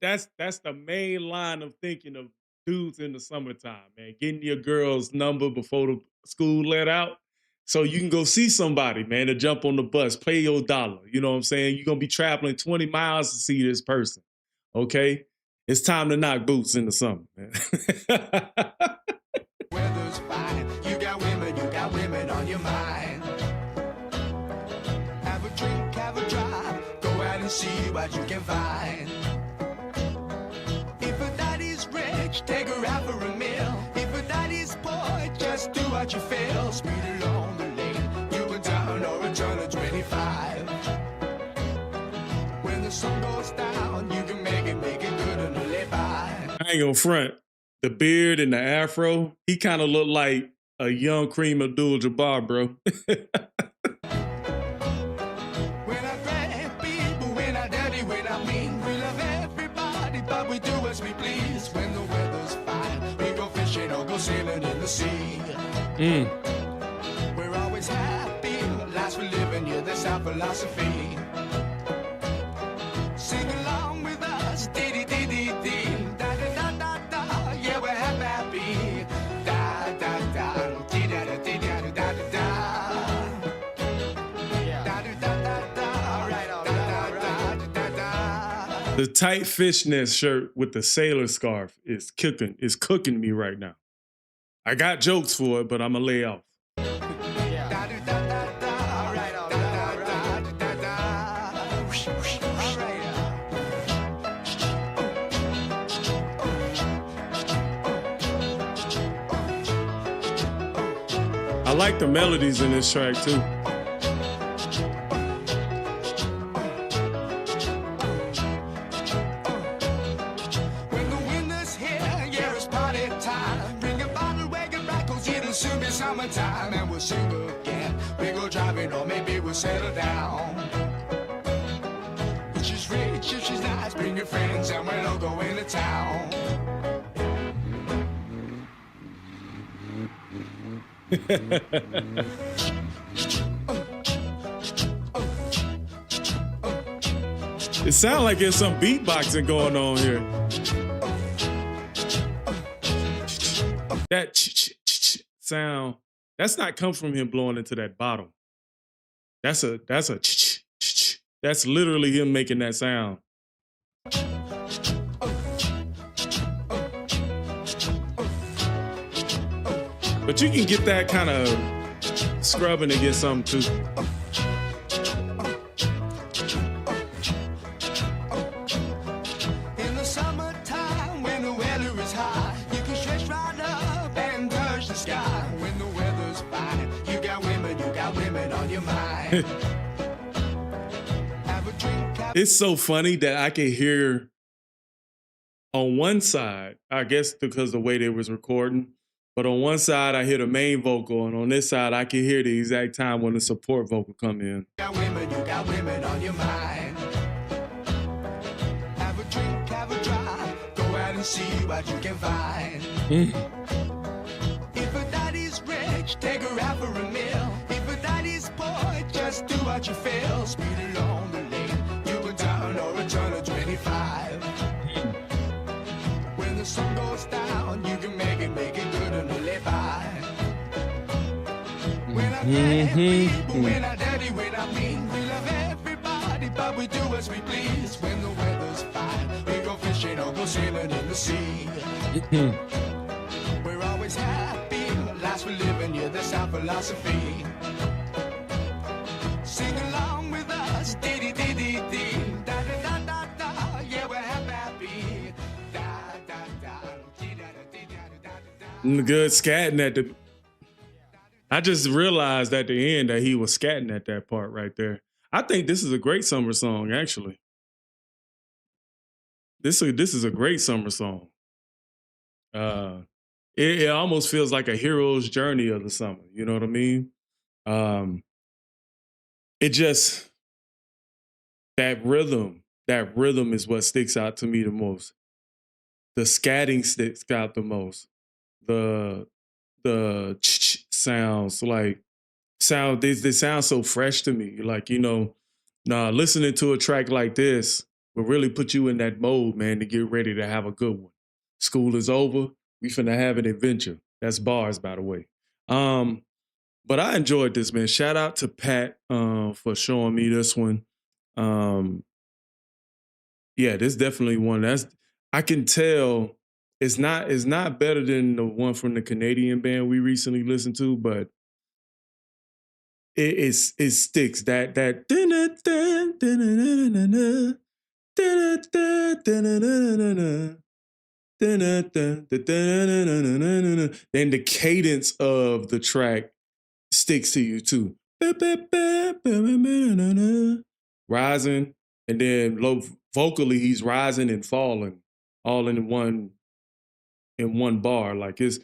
that's the main line of thinking of dudes in the summertime, man. Getting your girl's number before the school let out, so you can go see somebody, man, to jump on the bus, pay your dollar. You know what I'm saying? You're going to be traveling 20 miles to see this person, okay? It's time to knock boots in the summer, man. Weather's fine, you got women on your mind. Have a drink, have a drive, go out and see what you can find. If a daddy's rich, take her out for a meal. If a daddy's poor, just do what you feel. Speed along the lane, you go down or a turn of 25. When the sun goes down, you can make it good and live by. I ain't gonna front. The beard and the afro, he kind of looked like a young Kareem Abdul-Jabbar, bro. When I grab people, when I dirty, when I mean, we love everybody, but we do as we please. When the weather's fine, we go fishing or go sailing in the sea. We're always happy, lives we live in, yeah, that's our philosophy. Sing along with us, dee-dee-dee-dee-dee, da-da-da-da-da, yeah, we're happy, da-da-da, dee-da-da-dee-da-da-da-da. The tight fishnet shirt with the sailor scarf is cooking me right now. I got jokes for it, but I'm gonna lay off. I like the melodies in this track too. When the winter's here, yeah, it's party time. Bring a bottle, wagon back, 'cause it'll soon be summertime. And we'll sing again. We go driving, or maybe we'll settle down. If she's rich, if she's nice, bring your friends, and we'll all go into town. It sounds like there's some beatboxing going on here. That sound, that's not come from him blowing into that bottle. That's literally him making that sound. But you can get that kind of scrubbing to get something too. In the summertime, when the weather is high, you can stretch right up and touch the sky. When the weather's fine, you got women on your mind. Have a drink, It's so funny that I can hear on one side, I guess because the way they was recording, but on one side I hear the main vocal, and on this side I can hear the exact time when the support vocal come in. you got women on your mind. Have a drink, have a drive, go out and see what you can find. If a daddy's rich, take her out for a meal. If a daddy's poor, just do what you feel. Speed along the lane, you can turn or a turn of 25. When the sun goes down, you can make it good and live by. When I get people, when I daddy, when I mean, we love everybody, but we do as we please. When the weather's fine, we go fishing or go sailing in the sea. We're always happy, lives we live in, yeah, that's our philosophy. Sing along with us, dee dee dee dee dee, da da da da da, yeah, we're happy. Da da da, dee da da dee da da da da. Good scatting at the. I just realized at the end that he was scatting at that part right there. I think this is a great summer song, actually. This is a great summer song. It almost feels like a hero's journey of the summer. You know what I mean? It just that rhythm is what sticks out to me the most. The scatting sticks out the most. The sounds like they sound so fresh to me. Like, you know, listening to a track like this will really put you in that mode, man, to get ready to have a good one. School is over. We finna have an adventure. That's bars, by the way. But I enjoyed this, man. Shout out to Pat for showing me this one. Yeah, this definitely one. I can tell it's not better than the one from the Canadian band we recently listened to, but it sticks. That then the cadence of the track sticks to you too. Rising, and then low vocally he's rising and falling all in one bar. Like it's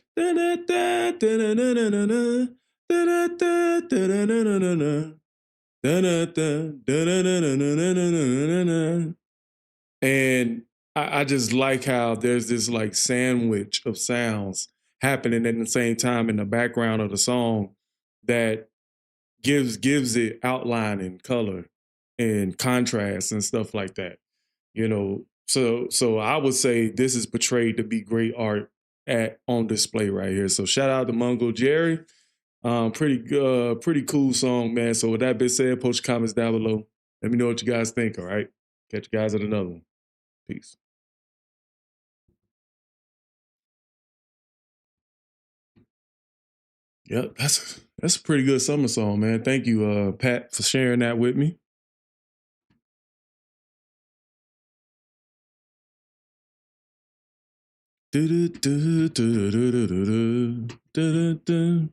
and I just like how there's this like sandwich of sounds happening at the same time in the background of the song that gives it outline and color and contrast and stuff like that. You know, so I would say this is portrayed to be great art on display right here. So shout out to Mungo Jerry. Pretty cool song, man. So with that being said, post your comments down below. Let me know what you guys think, all right? Catch you guys at another one. Peace. Yep, that's a pretty good summer song, man. Thank you, Pat, for sharing that with me. Do-do-do-do-do-do-do-do-do-do.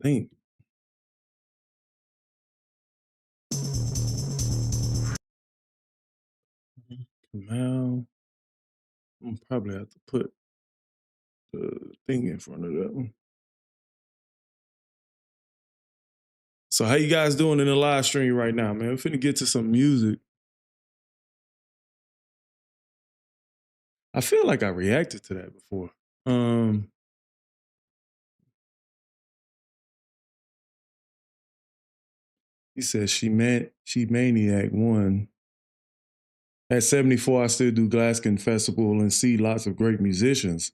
Think Mal. I'm probably have to put the thing in front of that one. So how you guys doing in the live stream right now, man? We're finna get to some music. I feel like I reacted to that before. He said she Maniac won. At 74, I still do Glasgow Festival and see lots of great musicians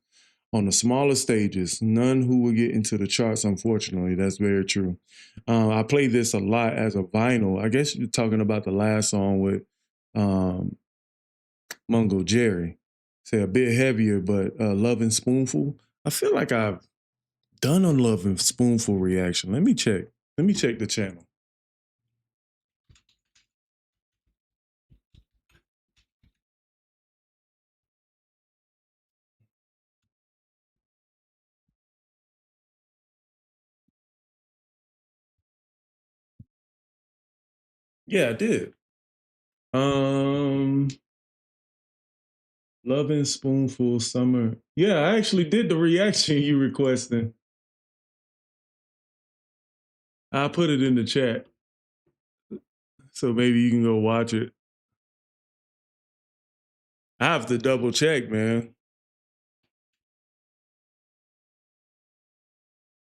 on the smaller stages. None who will get into the charts, unfortunately. That's very true. I play this a lot as a vinyl. I guess you're talking about the last song with Mungo Jerry. Say a bit heavier, but Loving Spoonful. I feel like I've done a Loving Spoonful reaction. Let me check. Let me check the channel. Yeah, I did. Loving Spoonful Summer. Yeah, I actually did the reaction you requested. I'll put it in the chat. So maybe you can go watch it. I have to double check, man.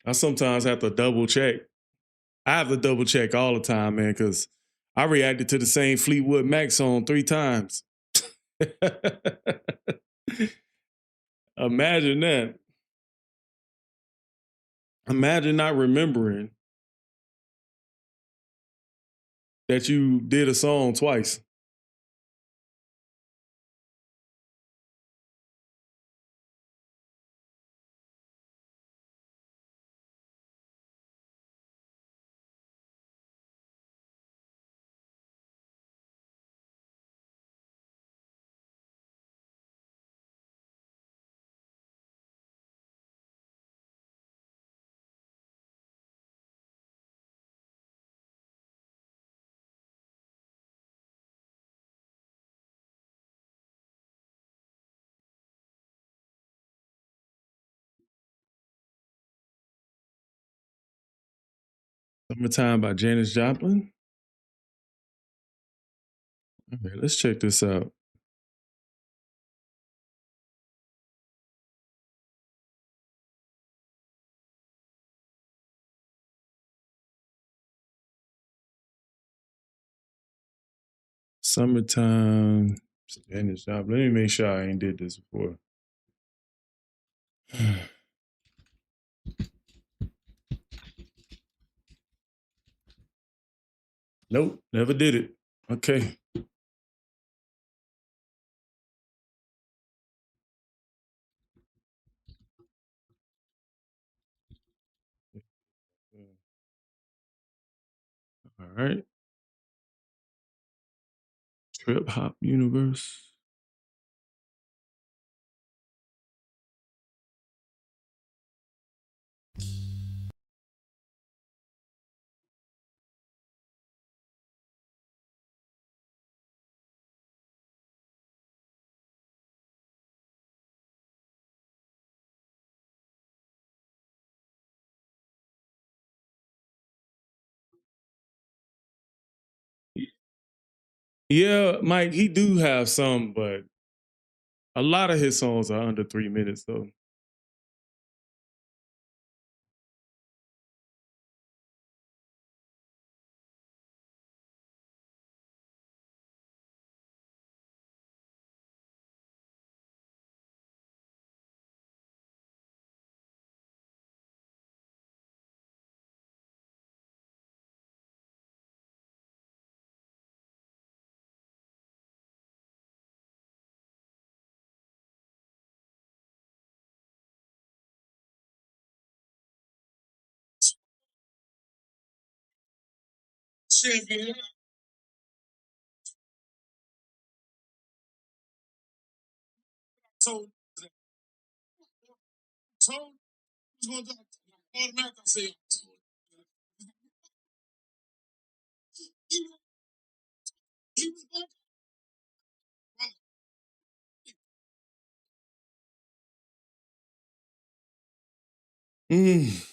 I sometimes have to double check. I have to double check all the time, man, because I reacted to the same Fleetwood Mac song 3 times. Imagine that. Imagine not remembering that you did a song twice. Summertime by Janis Joplin. Okay, let's check this out. Summertime, Janis Joplin. Let me make sure I ain't did this before. Nope, never did it. Okay. All right. Trip Hop Universe. Yeah, Mike, he do have some, but a lot of his songs are under 3 minutes though. Mm.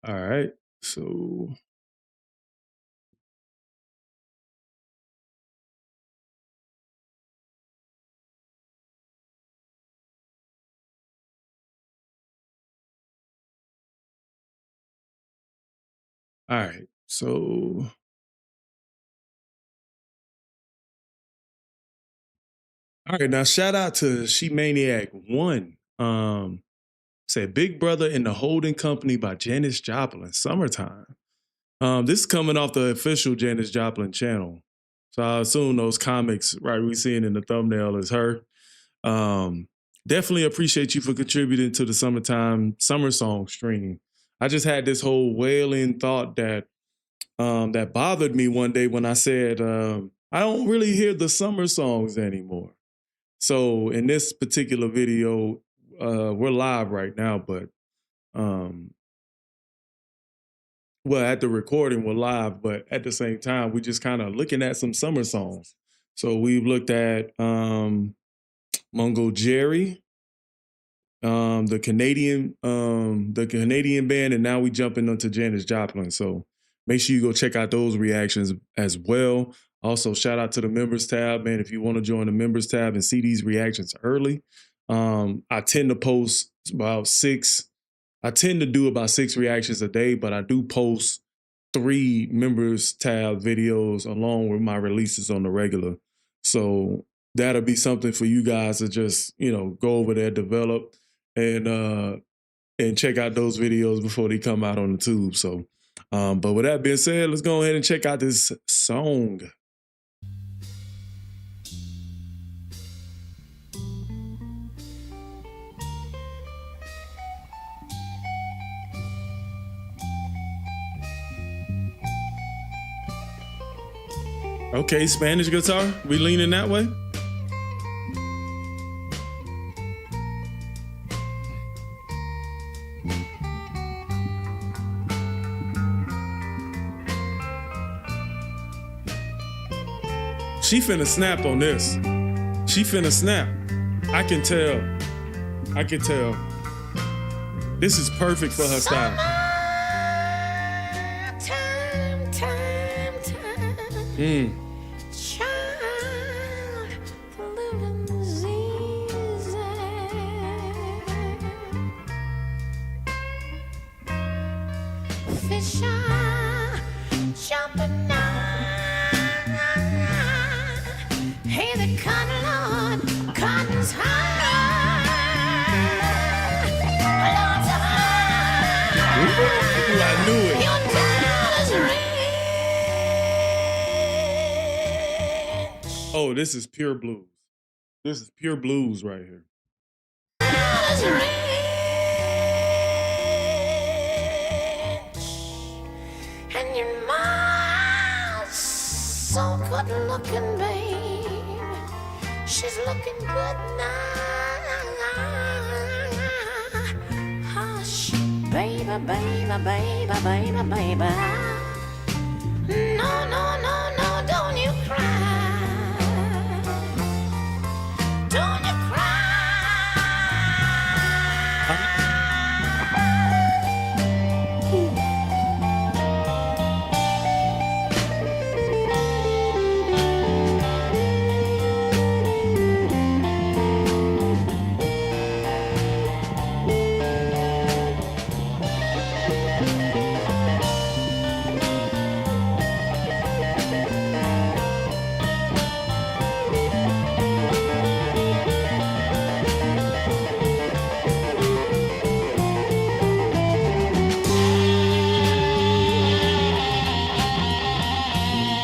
All right. So all right. So all right. Now shout out to She Maniac One. Said Big Brother in the Holding Company by Janis Joplin. Summertime. This is coming off the official Janis Joplin channel. So I assume those comics, right, we seeing in the thumbnail is her. Definitely appreciate you for contributing to the summer song stream. I just had this whole wailing thought that that bothered me one day when I said I don't really hear the summer songs anymore. So in this particular video, we're live right now, but well, at the recording, we're live, but at the same time, we're just kind of looking at some summer songs. So we've looked at Mungo Jerry, the Canadian band, and now we jumping onto Janis Joplin. So make sure you go check out those reactions as well. Also, shout out to the members tab, man. If you want to join the members tab and see these reactions early, I tend to post about six. I tend to do about 6 reactions a day, but I do post 3 members tab videos along with my releases on the regular. So that'll be something for you guys to just, go over there, develop, and check out those videos before they come out on the tube. So, but with that being said, let's go ahead and check out this song. Okay, Spanish guitar. We leaning that way? She finna snap on this. She finna snap. I can tell. This is perfect for her style. Child, living is easy. Fish are jumping out. Hey, the cotton Lord, cotton's high. Lord's high. Ooh, I knew it. Your dollar's rich. Oh, this is pure blues. This is pure blues right here. Dollar's rich. And your mom's so good looking, babe. She's looking good now. Hush, baby, baby, baby, baby, baby. No, no, no, no, don't you cry. Don't you cry.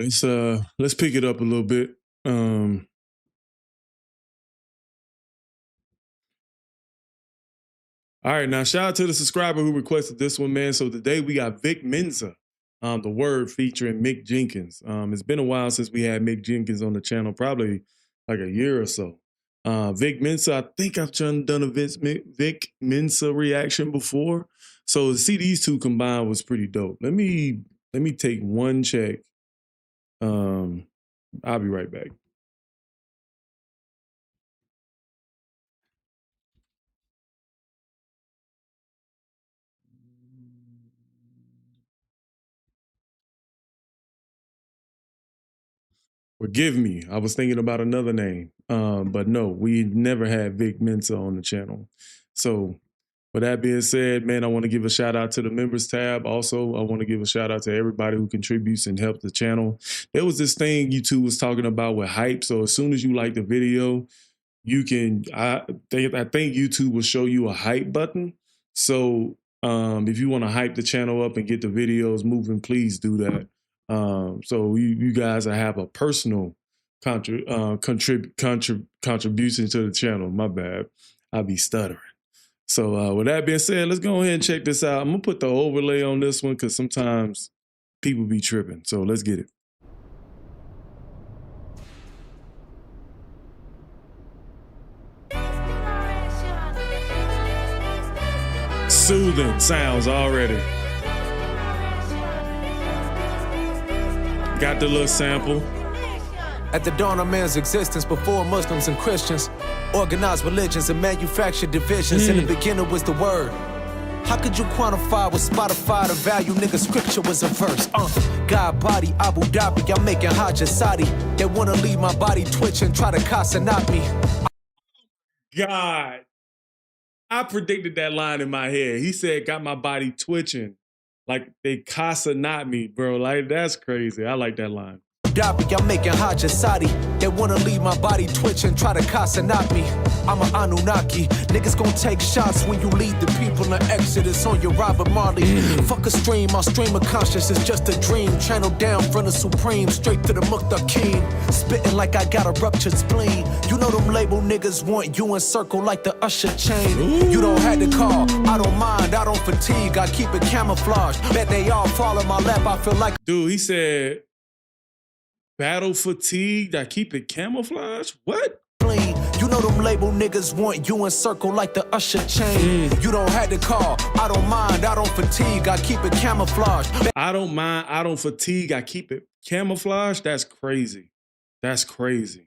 Let's pick it up a little bit. All right, now shout out to the subscriber who requested this one, man. So today we got Vic Mensa, The Word featuring Mick Jenkins. It's been a while since we had Mick Jenkins on the channel, probably like a year or so. Vic Mensa, I think I've done a Vic Mensa reaction before. So to see these two combined was pretty dope. Let me take one check. I'll be right back. Forgive me, I was thinking about another name. But no, we never had Vic Mensa on the channel. So with that being said, man, I want to give a shout out to the members tab. Also, I want to give a shout out to everybody who contributes and helps the channel. There was this thing YouTube was talking about with hype. So as soon as you like the video, you can, I think YouTube will show you a hype button. So if you want to hype the channel up and get the videos moving, please do that. So you guys have a personal contribution to the channel. My bad. I'll be stuttering. So with that being said, let's go ahead and check this out. I'm going to put the overlay on this one because sometimes people be tripping. So let's get it. Soothing sounds already. Got the little sample. At the dawn of man's existence, before Muslims and Christians, organized religions and manufactured divisions, in the beginning was the word. How could you quantify with Spotify the value? Nigga, scripture was a verse. God body, Abu Dhabi, I'm making Hajj Saudi. They wanna leave my body twitching, try to casa knock me. God, I predicted that line in my head. He said, got my body twitching. Like they casa not me, bro. Like, that's crazy. I like that line. I'm making Hajj Saudi. They wanna leave my body twitching, try to casa knock me. I'm an Anunnaki. Niggas gon' take shots when you lead the people in Exodus on your Robert Marley. Fuck a stream, my stream of conscience is just a dream. Channel down from the Supreme, straight to the Muqtaqeen. Spitting like I got a ruptured spleen. You know them label niggas want you in circle like the Usher chain. You don't have to call, I don't mind, I don't fatigue. I keep it camouflaged. Bet they all fall in my lap, I feel like. Dude, he said, battle fatigued, I keep it camouflage? What? You know them label niggas want you in circle like the Usher chain. You don't have to call, I don't mind, I don't fatigue, I keep it camouflaged. I don't mind, I don't fatigue, I keep it camouflage? That's crazy. That's crazy.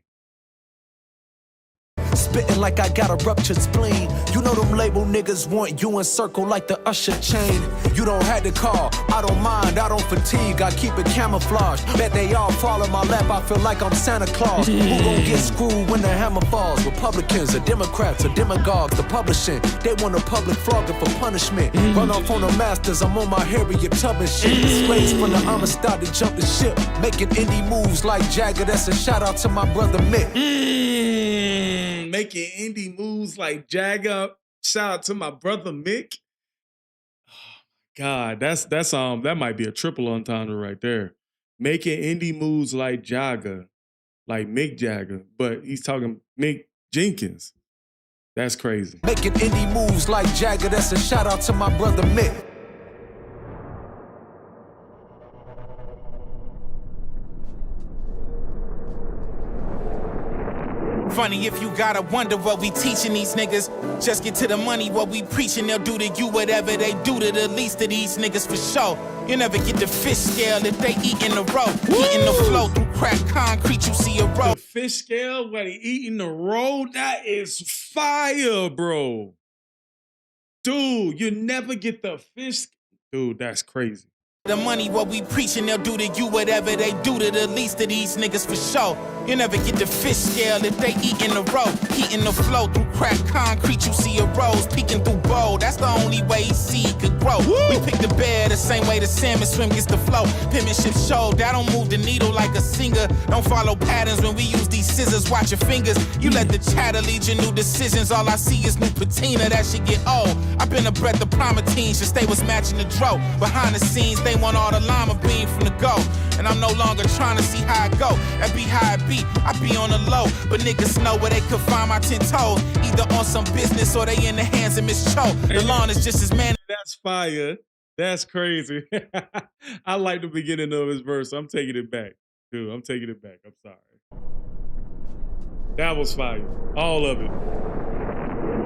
Spitting like I got a ruptured spleen. You know them label niggas want you in circle like the Usher chain. You don't have to call, I don't mind, I don't fatigue, I keep it camouflaged. Bet they all fall in my lap, I feel like I'm Santa Claus. Who gon' get screwed when the hammer falls? Republicans or Democrats or demagogues, the publishing. They want a public flogging for punishment. Run off on the masters, I'm on my Harriet Tubman shit. Slaves from the Amistad to jump the ship. Making indie moves like Jagger, that's a shout out to my brother Mick. Making indie moves like Jagger. Shout out to my brother Mick. Oh, God, that might be a triple entendre right there. Making indie moves like Jagger, like Mick Jagger, but he's talking Mick Jenkins. That's crazy. Making indie moves like Jagger, that's a shout out to my brother Mick. Funny if you gotta wonder what we teaching these niggas. Just get to the money, what we preaching. They'll do to you whatever they do to the least of these niggas for sure. You never get the fish scale if they eat in the road. Eating the flow through cracked concrete, you see a road. The fish scale when he eating the road, that is fire, bro. Dude, you never get the fish. Dude, that's crazy. The money, what we preaching, they'll do to you whatever they do to the least of these niggas for sure. You never get the fish scale if they eat in the road. Heating the flow through cracked concrete, you see a rose peeking through bowl. That's the only way seed could grow. We pick the bear the same way the salmon swim gets the flow. Penmanship show, that don't move the needle like a singer. Don't follow patterns when we use these scissors, watch your fingers. You let the chatter lead your new decisions. All I see is new patina, that shit get old. I've been a breath of Primatine, should stay was matching the dro. Behind the scenes, they want all the llama bean from the go. And I'm no longer trying to see how I go. That be how it be. I be on the low, but niggas know where they could find my 10 toes. Either on some business or they in the hands of Miss Cho. The lawn is just as man. That's fire. That's crazy. I like the beginning of his verse. I'm taking it back. Dude, I'm taking it back. I'm sorry. That was fire. All of it.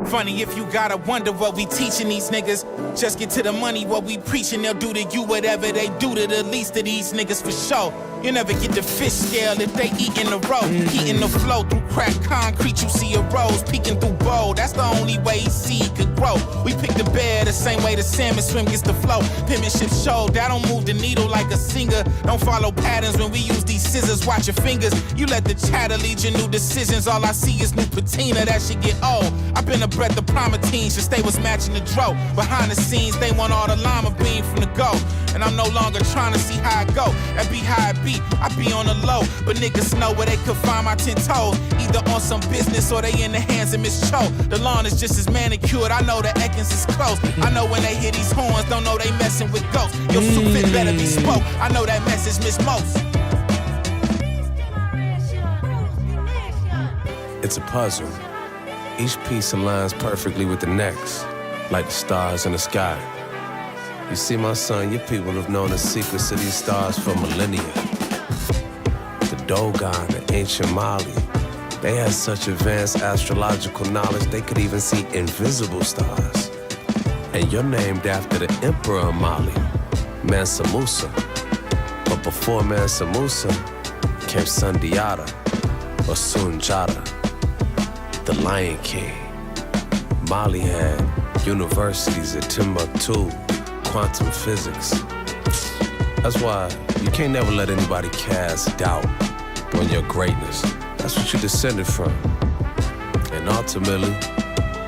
Funny if you gotta wonder what we teaching these niggas. Just get to the money, what we preaching. They'll do to you whatever they do to the least of these niggas for sure. You never get the fish scale if they eat in the row. Heating the flow through cracked concrete, you see a rose peeking through bowl. That's the only way seed could grow. We pick the bear the same way the salmon swim gets the flow. Penmanship show, that don't move the needle like a singer. Don't follow patterns when we use these scissors. Watch your fingers. You let the chatter lead your new decisions. All I see is new patina, that shit get old. I've been a breath of Primatine, should stay was matching the dro. Behind the scenes, they want all the llama bean from the go. And I'm no longer trying to see how I go. That be how it be. I be on the low, but niggas know where they could find my 10 toes. Either on some business or they in the hands of Miss Cho. The lawn is just as manicured. I know the Ekins is close. I know when they hear these horns, don't know they messing with ghosts. Your suit fit better be spoke. I know that message miss most. It's a puzzle. Each piece aligns perfectly with the next, like the stars in the sky. You see, my son, your people have known the secrets of these stars for millennia. The Dogon, the ancient Mali, they had such advanced astrological knowledge they could even see invisible stars. And you're named after the emperor of Mali, Mansa Musa. But before Mansa Musa came Sundiata, or Sunjata, the Lion King. Mali had universities at Timbuktu, quantum physics. That's why you can't never let anybody cast doubt on your greatness. That's what you descended from. And ultimately,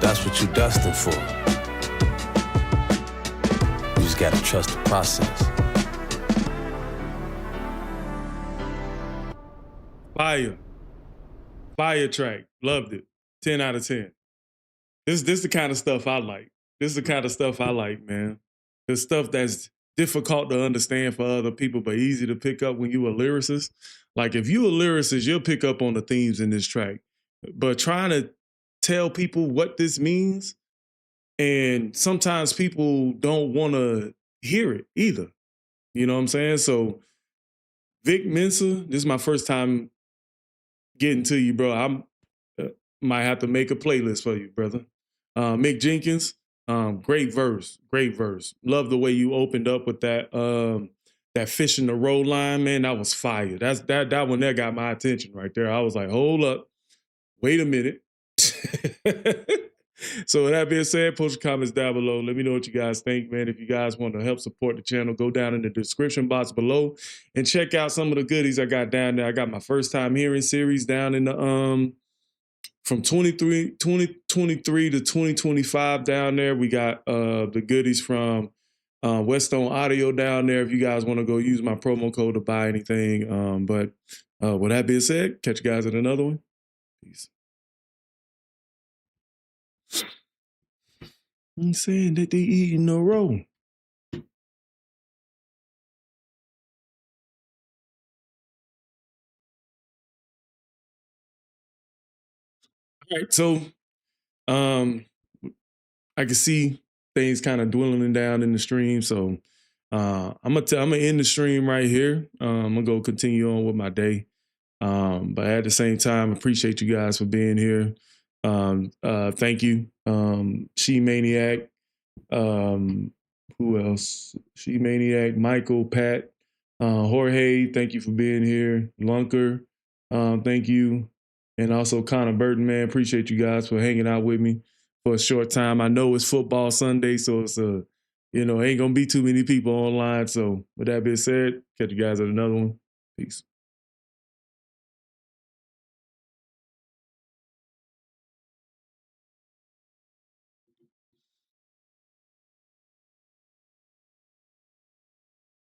that's what you're destined for. You just gotta trust the process. Fire. Fire track. Loved it. 10 out of 10. This the kind of stuff I like. This is the kind of stuff I like, man. The stuff that's difficult to understand for other people, but easy to pick up when you a lyricist. Like if you a lyricist, you'll pick up on the themes in this track. But trying to tell people what this means, and sometimes people don't want to hear it either. You know what I'm saying? So Vic Mensa, this is my first time getting to you, bro. I might have to make a playlist for you, brother. Mick Jenkins, great verse. Love the way you opened up with that that fish in the roll line, man. That was fire. That one there got my attention right there. I was like, hold up, wait a minute. So with that being said, post your comments down below. Let me know what you guys think, man. If you guys want to help support the channel, go down in the description box below and check out some of the goodies I got down there. I got my first time hearing series down in the from 2023 to 2025 down there. We got the goodies from Westone Audio down there if you guys want to go use my promo code to buy anything. But with that being said, catch you guys at another one. Peace. I'm saying that they eat in a row. All right, so I can see things kind of dwindling down in the stream. So I'm gonna end the stream right here. I'm gonna go continue on with my day. But at the same time, appreciate you guys for being here. Thank you. She Maniac. Who else? She Maniac, Michael, Pat, Jorge, thank you for being here. Lunker, thank you. And also Connor Burton, man, appreciate you guys for hanging out with me for a short time. I know it's football Sunday, so it's ain't gonna be too many people online. So with that being said, catch you guys at another one. Peace.